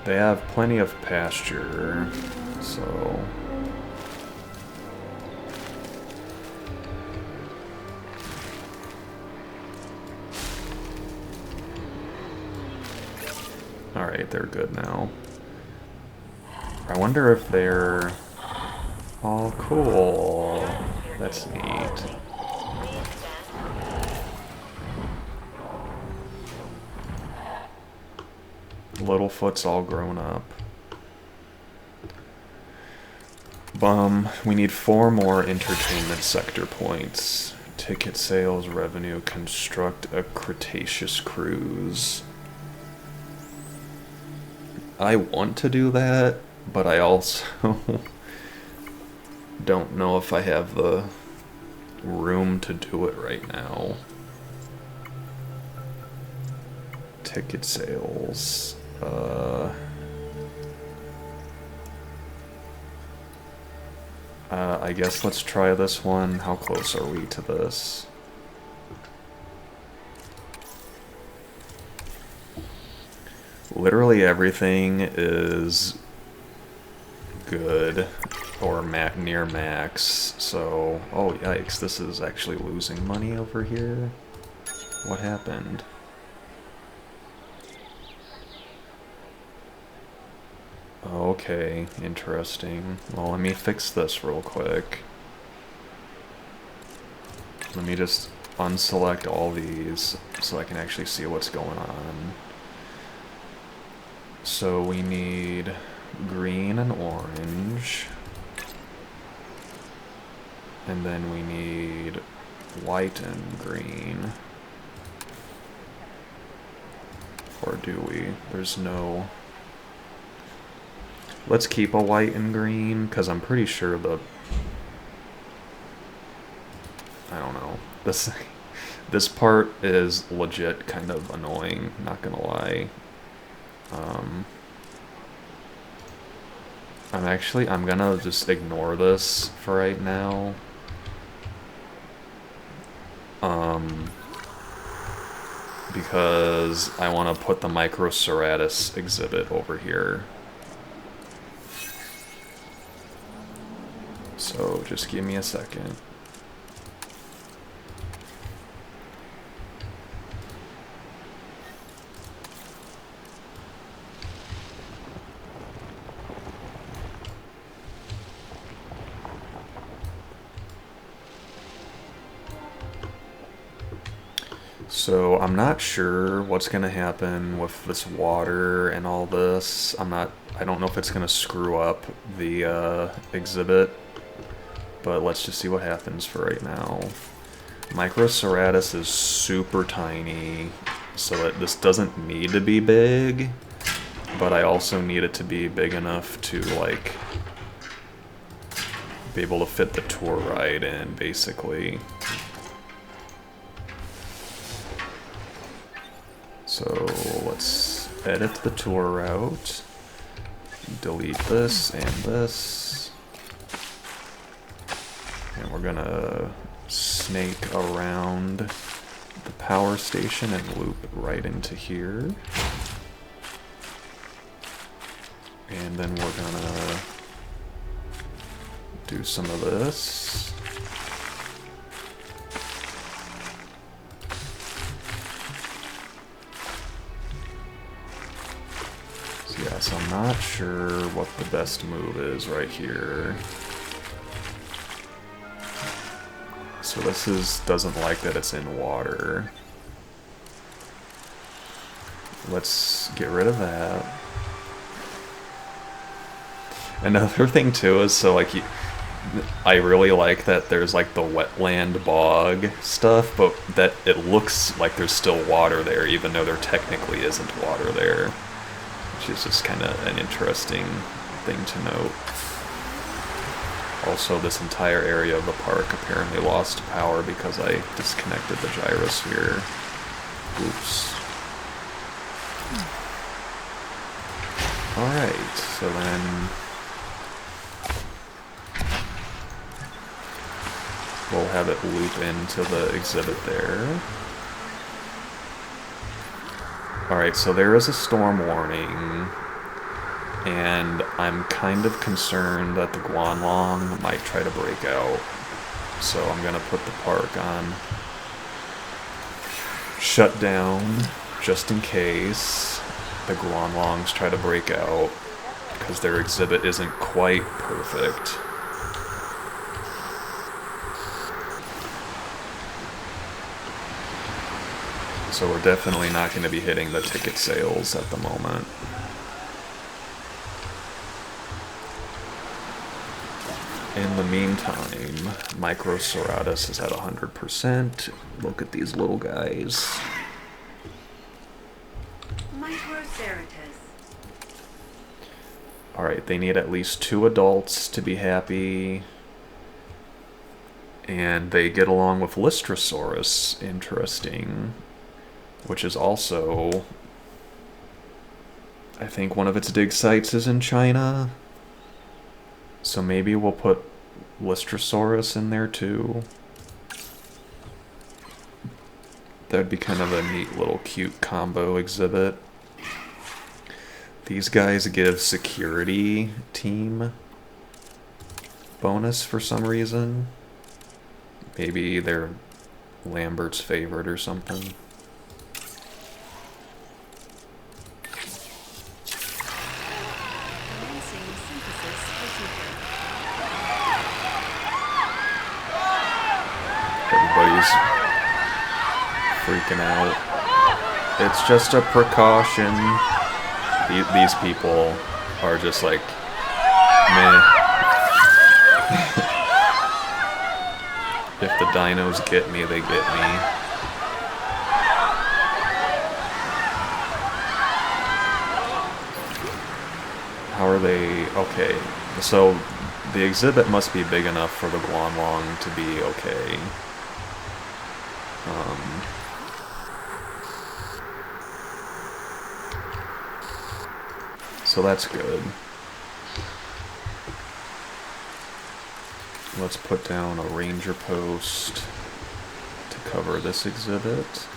They have plenty of pasture, so... Alright, they're good now. I wonder if they're... Oh, cool. That's neat. Littlefoot's all grown up. Bum. We need 4 more entertainment sector points. Ticket sales, revenue, construct a Cretaceous cruise. I want to do that, but I also... don't know if I have the room to do it right now. Ticket sales. I guess let's try this one. How close are we to this? Literally everything is good. Or near max, so... Oh, yikes, this is actually losing money over here? What happened? Okay, interesting. Well, let me fix this real quick. Let me just unselect all these so I can actually see what's going on. So we need green and orange. And then we need white and green. Or do we? There's no... Let's keep a white and green, because I'm pretty sure the... I don't know. This part is legit kind of annoying, not gonna lie. I'm gonna just ignore this for right now. Because I want to put the Microceratus exhibit over here. So just give me a second. So I'm not sure what's gonna happen with this water and all this. I don't know if it's gonna screw up the exhibit, but let's just see what happens for right now. Microceratus is super tiny, so that this doesn't need to be big, but I also need it to be big enough to, like, be able to fit the tour ride in, basically. So let's edit the tour route, delete this and this, and we're gonna snake around the power station and loop right into here. And then we're gonna do some of this. So yeah, so I'm not sure what the best move is right here. So this doesn't like that it's in water. Let's get rid of that. Another thing too is, so like, I really like that there's like the wetland bog stuff, but that it looks like there's still water there, even though there technically isn't water there, which is just kind of an interesting thing to note. Also, this entire area of the park apparently lost power because I disconnected the gyrosphere. Oops. Alright, so then we'll have it loop into the exhibit there. Alright, so there is a storm warning, and I'm kind of concerned that the Guanlong might try to break out. So I'm gonna put the park on shut down just in case the Guanlongs try to break out, because their exhibit isn't quite perfect. So we're definitely not going to be hitting the ticket sales at the moment. In the meantime, Microceratus is at 100%. Look at these little guys. Microceratus. Alright, they need at least 2 adults to be happy. And they get along with Lystrosaurus. Interesting. Which is also, I think one of its dig sites is in China. So maybe we'll put Lystrosaurus in there too. That'd be kind of a neat little cute combo exhibit. These guys give security team bonus for some reason. Maybe they're Lambert's favorite or something. Everybody's freaking out. It's just a precaution. These people are just like, meh. If the dinos get me, they get me. How are they? Okay, so the exhibit must be big enough for the Guanlong to be okay. So that's good. Let's put down a ranger post to cover this exhibit.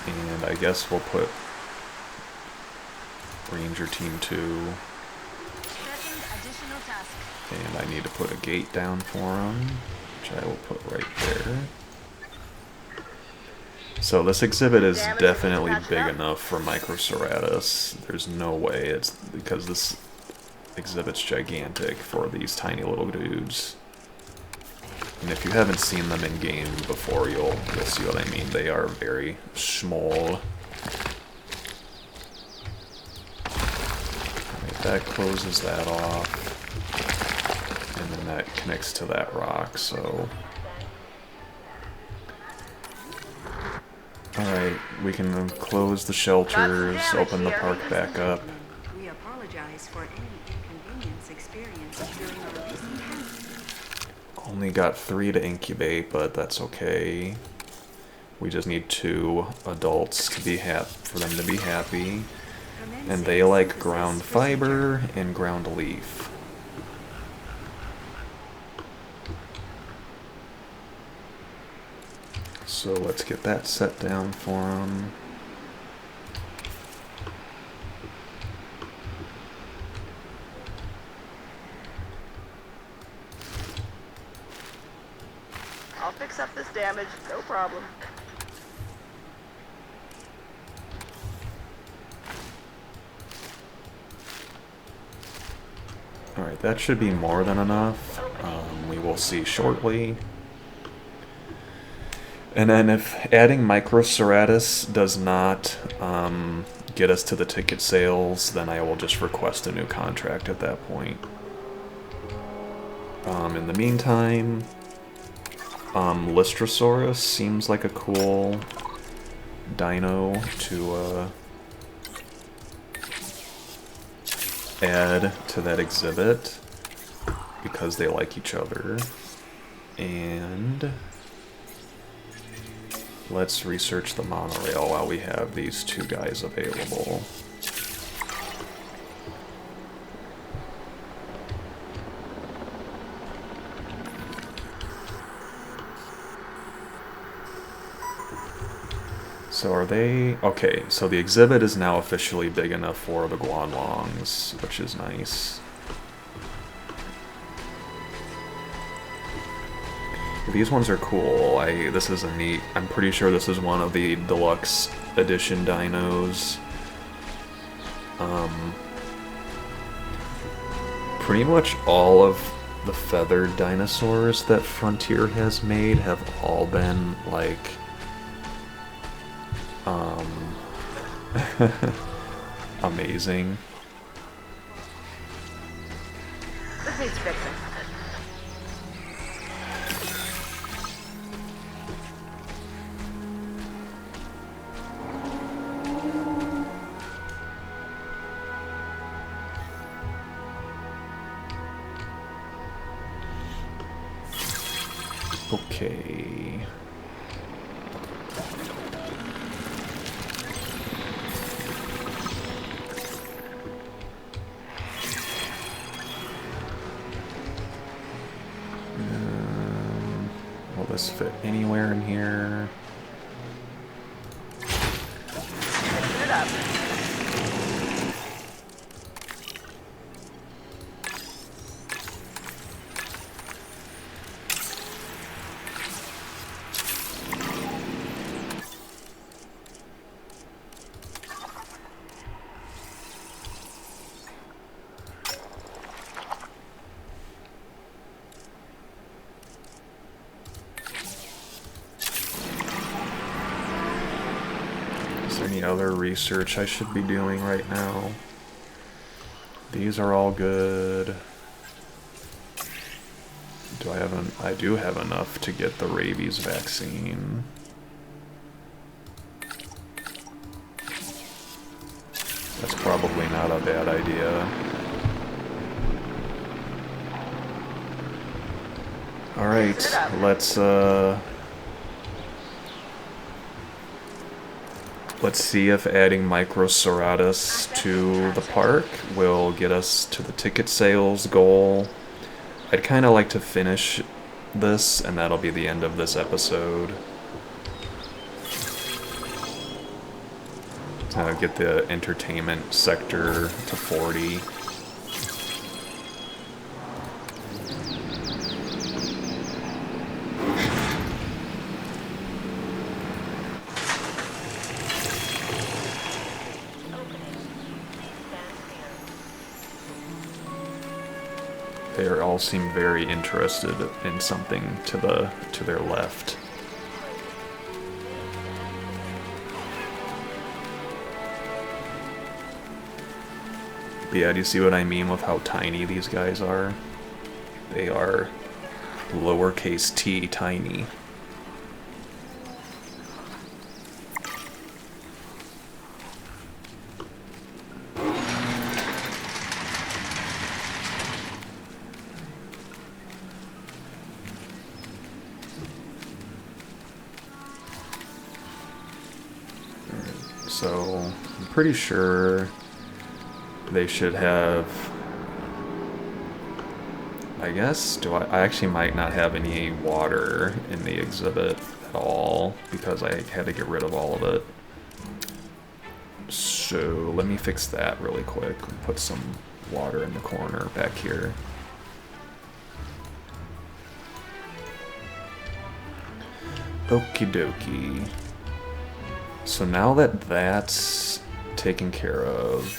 And I guess we'll put Ranger Team 2. And I need to put a gate down for them, which I will put right there. So this exhibit is definitely big enough for Microceratus. There's no way it's because this exhibit's gigantic for these tiny little dudes. And if you haven't seen them in game before, you'll see what I mean. They are very small. Alright, that closes that off. And then And that connects to that rock, so... Alright, we can close the shelters, open the park back up. We apologize for any inconvenience experienced during our recent trip. Only got 3 to incubate, but that's okay. We just need 2 adults to be for them to be happy. And they like ground fiber and ground leaf. So let's get that set down for them. I'll fix up this damage, no problem. Alright, that should be more than enough. We will see shortly. And then if adding Microceratus does not get us to the ticket sales, then I will just request a new contract at that point. In the meantime, Lystrosaurus seems like a cool dino to add to that exhibit because they like each other. And let's research the monorail while we have these 2 guys available. So are they... Okay, so the exhibit is now officially big enough for the Guanlongs, which is nice. These ones are cool. This is a neat... I'm pretty sure this is one of the deluxe edition dinos. Pretty much all of the feathered dinosaurs that Frontier has made have all been, like... amazing. This needs fixing. Okay. Will this fit anywhere in here? Fixing it up. Is there any other research I should be doing right now? These are all good. I do have enough to get the rabies vaccine. That's probably not a bad idea. Alright, let's see if adding Microceratus to the park will get us to the ticket sales goal. I'd kind of like to finish this, and that'll be the end of this episode. Get the entertainment sector to 40. They all seem very interested in something to their left. But yeah, do you see what I mean with how tiny these guys are? They are lowercase t tiny. So, I'm pretty sure they should have... I guess, I actually might not have any water in the exhibit at all, because I had to get rid of all of it. So, let me fix that really quick. Put some water in the corner back here. Okie dokie. So now that that's taken care of,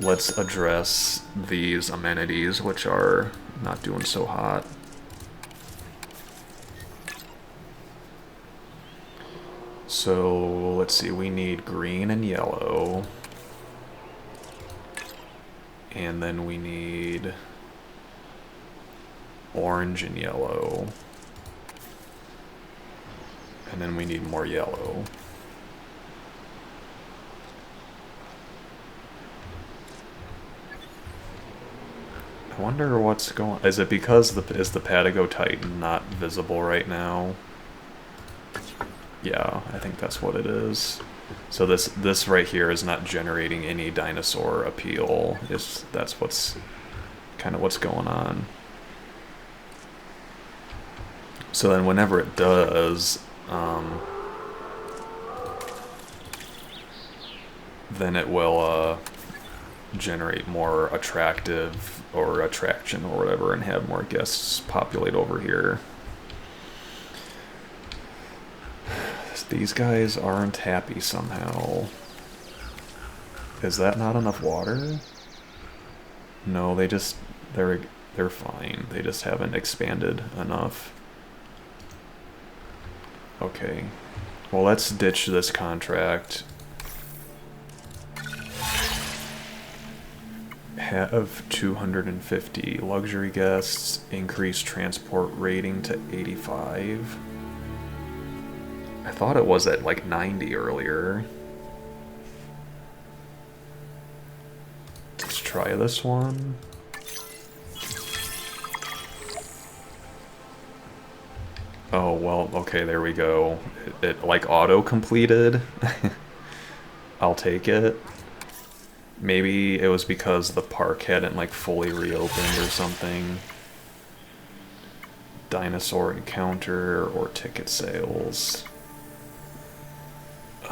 let's address these amenities, which are not doing so hot. So let's see, we need green and yellow. And then we need orange and yellow. And then we need more yellow. I wonder what's going... Is it because is the Patago Titan not visible right now? Yeah, I think that's what it is. So this right here is not generating any dinosaur appeal. That's what's kind of what's going on. So then whenever it does, then it will generate more attractive or attraction or whatever and have more guests populate over here. These guys aren't happy somehow. Is that not enough water? No, they're fine. They just haven't expanded enough. Okay. Well, let's ditch this contract. Have 250 luxury guests, increase transport rating to 85. I thought it was at like 90 earlier. Let's try this one. Oh, well, okay, there we go. It like auto-completed. I'll take it. Maybe it was because the park hadn't like fully reopened or something. Dinosaur encounter or ticket sales.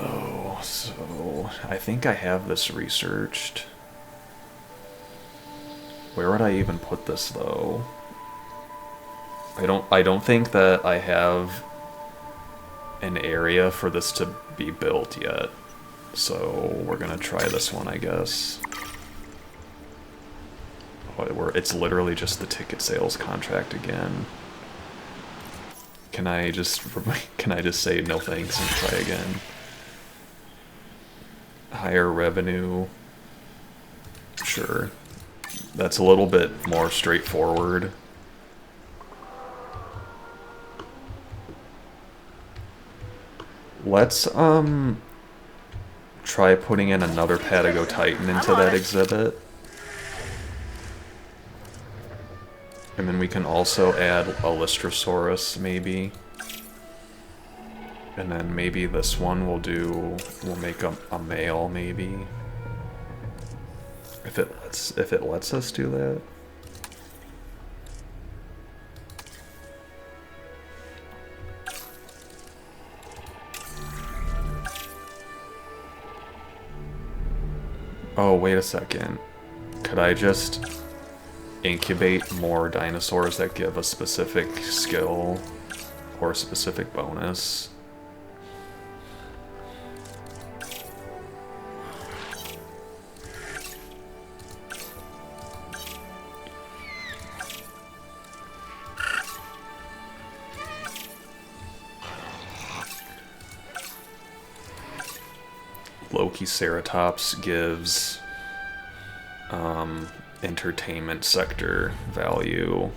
Oh, so I think I have this researched. Where would I even put this though? I don't think that I have an area for this to be built yet. So we're gonna try this one, I guess. It's literally just the ticket sales contract again. Can I just say no thanks and try again? Higher revenue. Sure. That's a little bit more straightforward. Let's try putting in another Patago Titan into that exhibit. And then we can also add a Lystrosaurus, maybe. And then maybe this one we'll make a male, maybe. If it lets us do that. Oh, wait a second. Could I just incubate more dinosaurs that give a specific skill or a specific bonus? Lokiceratops gives entertainment sector value.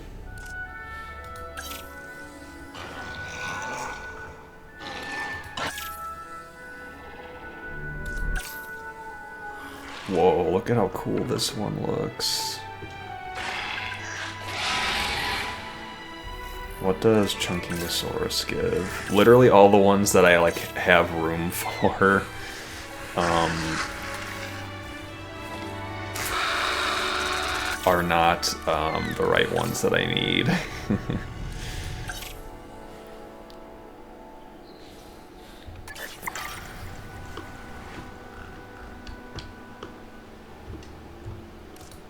Whoa, look at how cool this one looks. What does Chunkingosaurus give? Literally all the ones that I like have room for. Are not the right ones that I need.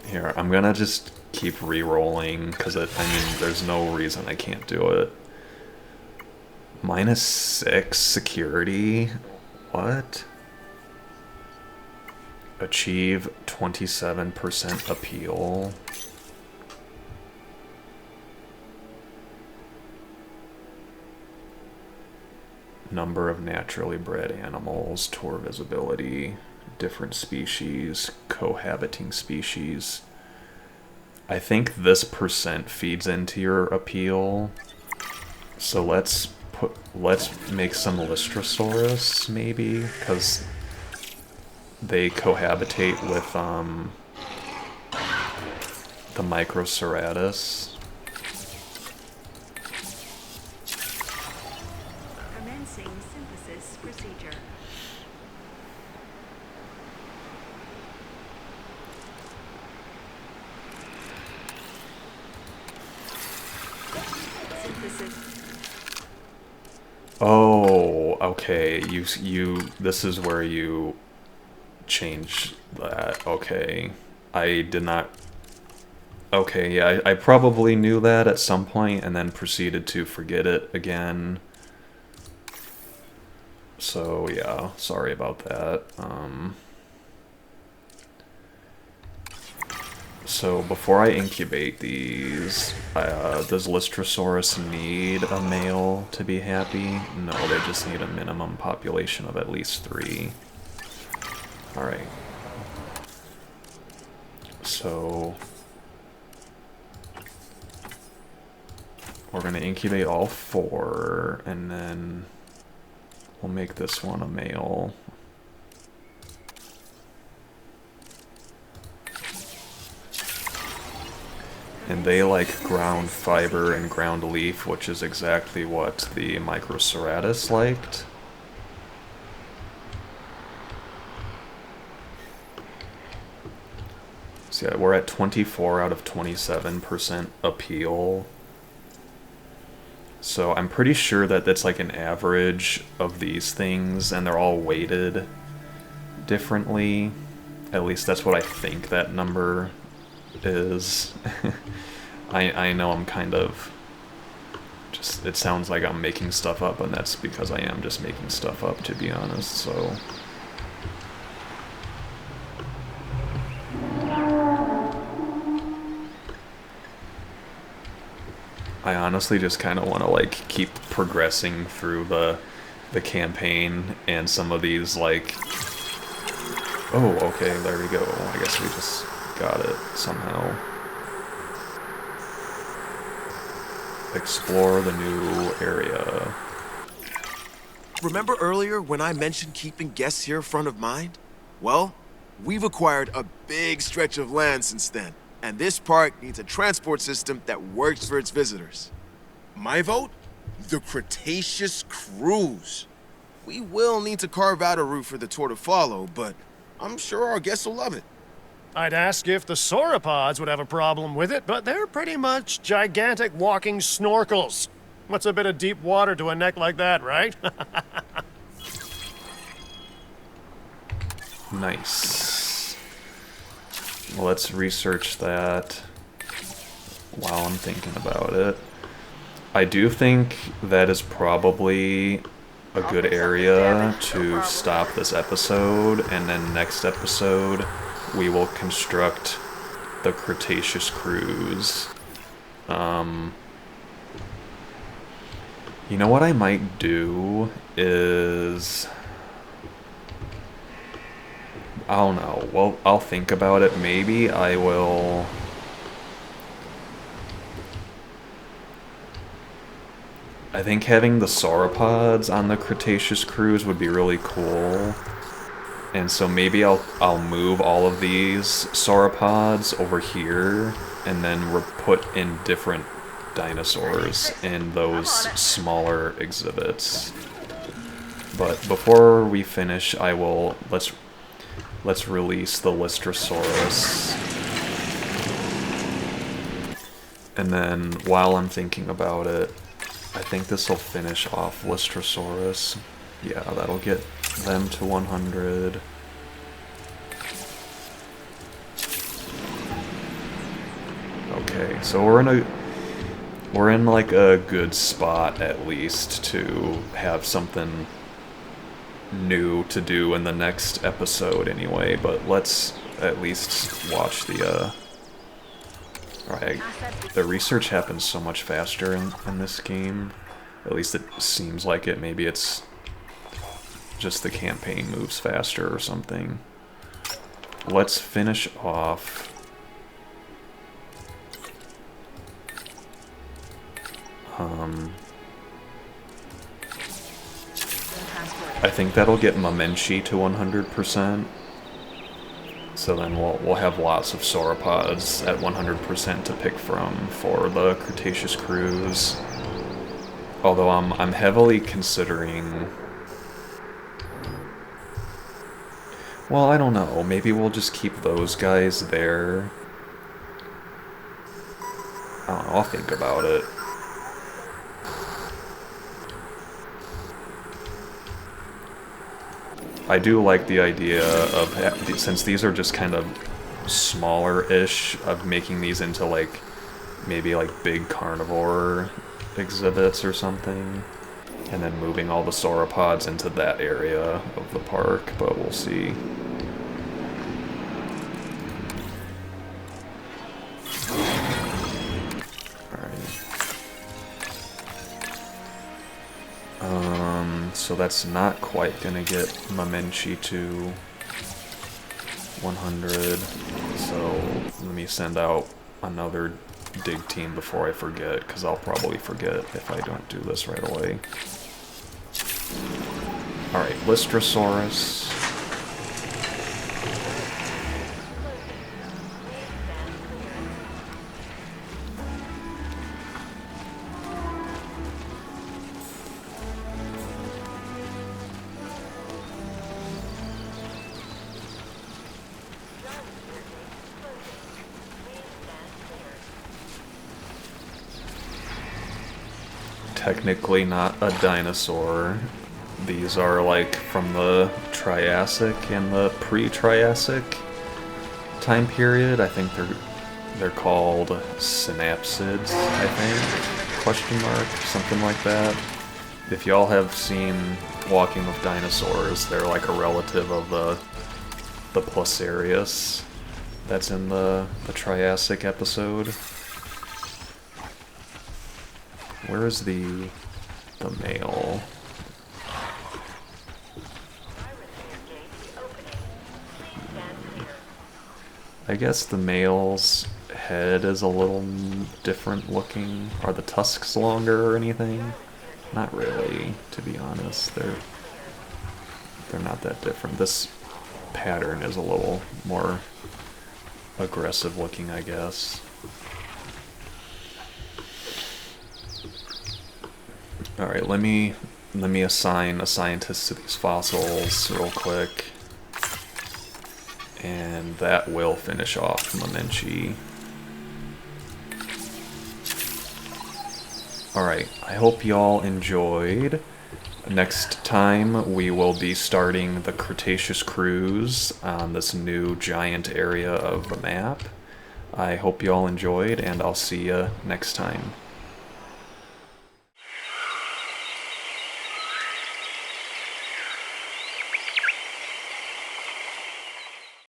Here, I'm gonna just keep re-rolling, because I mean, there's no reason I can't do it. -6 security? What? Achieve 27% appeal. Number of naturally bred animals, tour visibility, different species, cohabiting species. I think this percent feeds into your appeal. So let's make some Lystrosaurus maybe, because they cohabitate with the Microceratus. Commencing synthesis procedure. Synthesis. Oh, okay. This is where you change that. Okay. I did not... Okay, yeah, I probably knew that at some point and then proceeded to forget it again. So, yeah, sorry about that. So, before I incubate these, does Lystrosaurus need a male to be happy? No, they just need a minimum population of at least 3. Alright. So... we're going to incubate all 4, and then we'll make this one a male. And they like ground fiber and ground leaf, which is exactly what the Microceratus liked. So yeah, we're at 24 out of 27% appeal. So I'm pretty sure that that's like an average of these things, and they're all weighted differently. At least that's what I think that number is. I know I'm kind of just... it sounds like I'm making stuff up, and that's because I am just making stuff up, to be honest, so... I honestly just kind of want to like keep progressing through the campaign, and some of these like... oh, okay, there we go. I guess we just got it somehow. Explore the new area. Remember earlier when I mentioned keeping guests here front of mind? Well, we've acquired a big stretch of land since then, and this park needs a transport system that works for its visitors. My vote? The Cretaceous Cruise. We will need to carve out a route for the tour to follow, but I'm sure our guests will love it. I'd ask if the sauropods would have a problem with it, but they're pretty much gigantic walking snorkels. What's a bit of deep water to a neck like that, right? Nice. Well, let's research that while I'm thinking about it. I do think that is probably a good area to stop this episode, and then next episode we will construct the Cretaceous Cruise. You know what I might do is... I don't know. Well, I'll think about it. Maybe I will... I think having the sauropods on the Cretaceous cruise would be really cool. And so maybe I'll move all of these sauropods over here and then we're put in different dinosaurs in those smaller exhibits. But before we finish, I will let's release the Lystrosaurus. And then while I'm thinking about it, I think this will finish off Lystrosaurus. Yeah, that'll get them to 100. Okay, so we're in like a good spot at least to have something new to do in the next episode anyway, but let's at least watch the alright, the research happens so much faster in this game. At least it seems like it. Maybe it's just the campaign moves faster or something. Let's finish off I think that'll get Mamenchi to 100%. So then we'll have lots of sauropods at 100% to pick from for the Cretaceous cruise. Although I'm heavily considering... Well, I don't know. Maybe we'll just keep those guys there. I don't know. I'll think about it. I do like the idea of, since these are just kind of smaller-ish, of making these into like, maybe like big carnivore exhibits or something. And then moving all the sauropods into that area of the park, but we'll see. So that's not quite gonna get Mamenchi to 100. So let me send out another dig team before I forget, because I'll probably forget if I don't do this right away. Alright, Lystrosaurus. Technically not a dinosaur. These are like from the Triassic and the pre-Triassic time period. I think they're called synapsids, I think, question mark, something like that. If y'all have seen Walking with Dinosaurs, they're like a relative of the Placerius that's in the Triassic episode. Where is the male? I guess the male's head is a little different looking. Are the tusks longer or anything? Not really, to be honest. They're not that different. This pattern is a little more aggressive looking, I guess. Alright, let me assign a scientist to these fossils real quick. And that will finish off Mamenchi. Alright, I hope y'all enjoyed. Next time we will be starting the Cretaceous cruise on this new giant area of the map. I hope y'all enjoyed, and I'll see ya next time.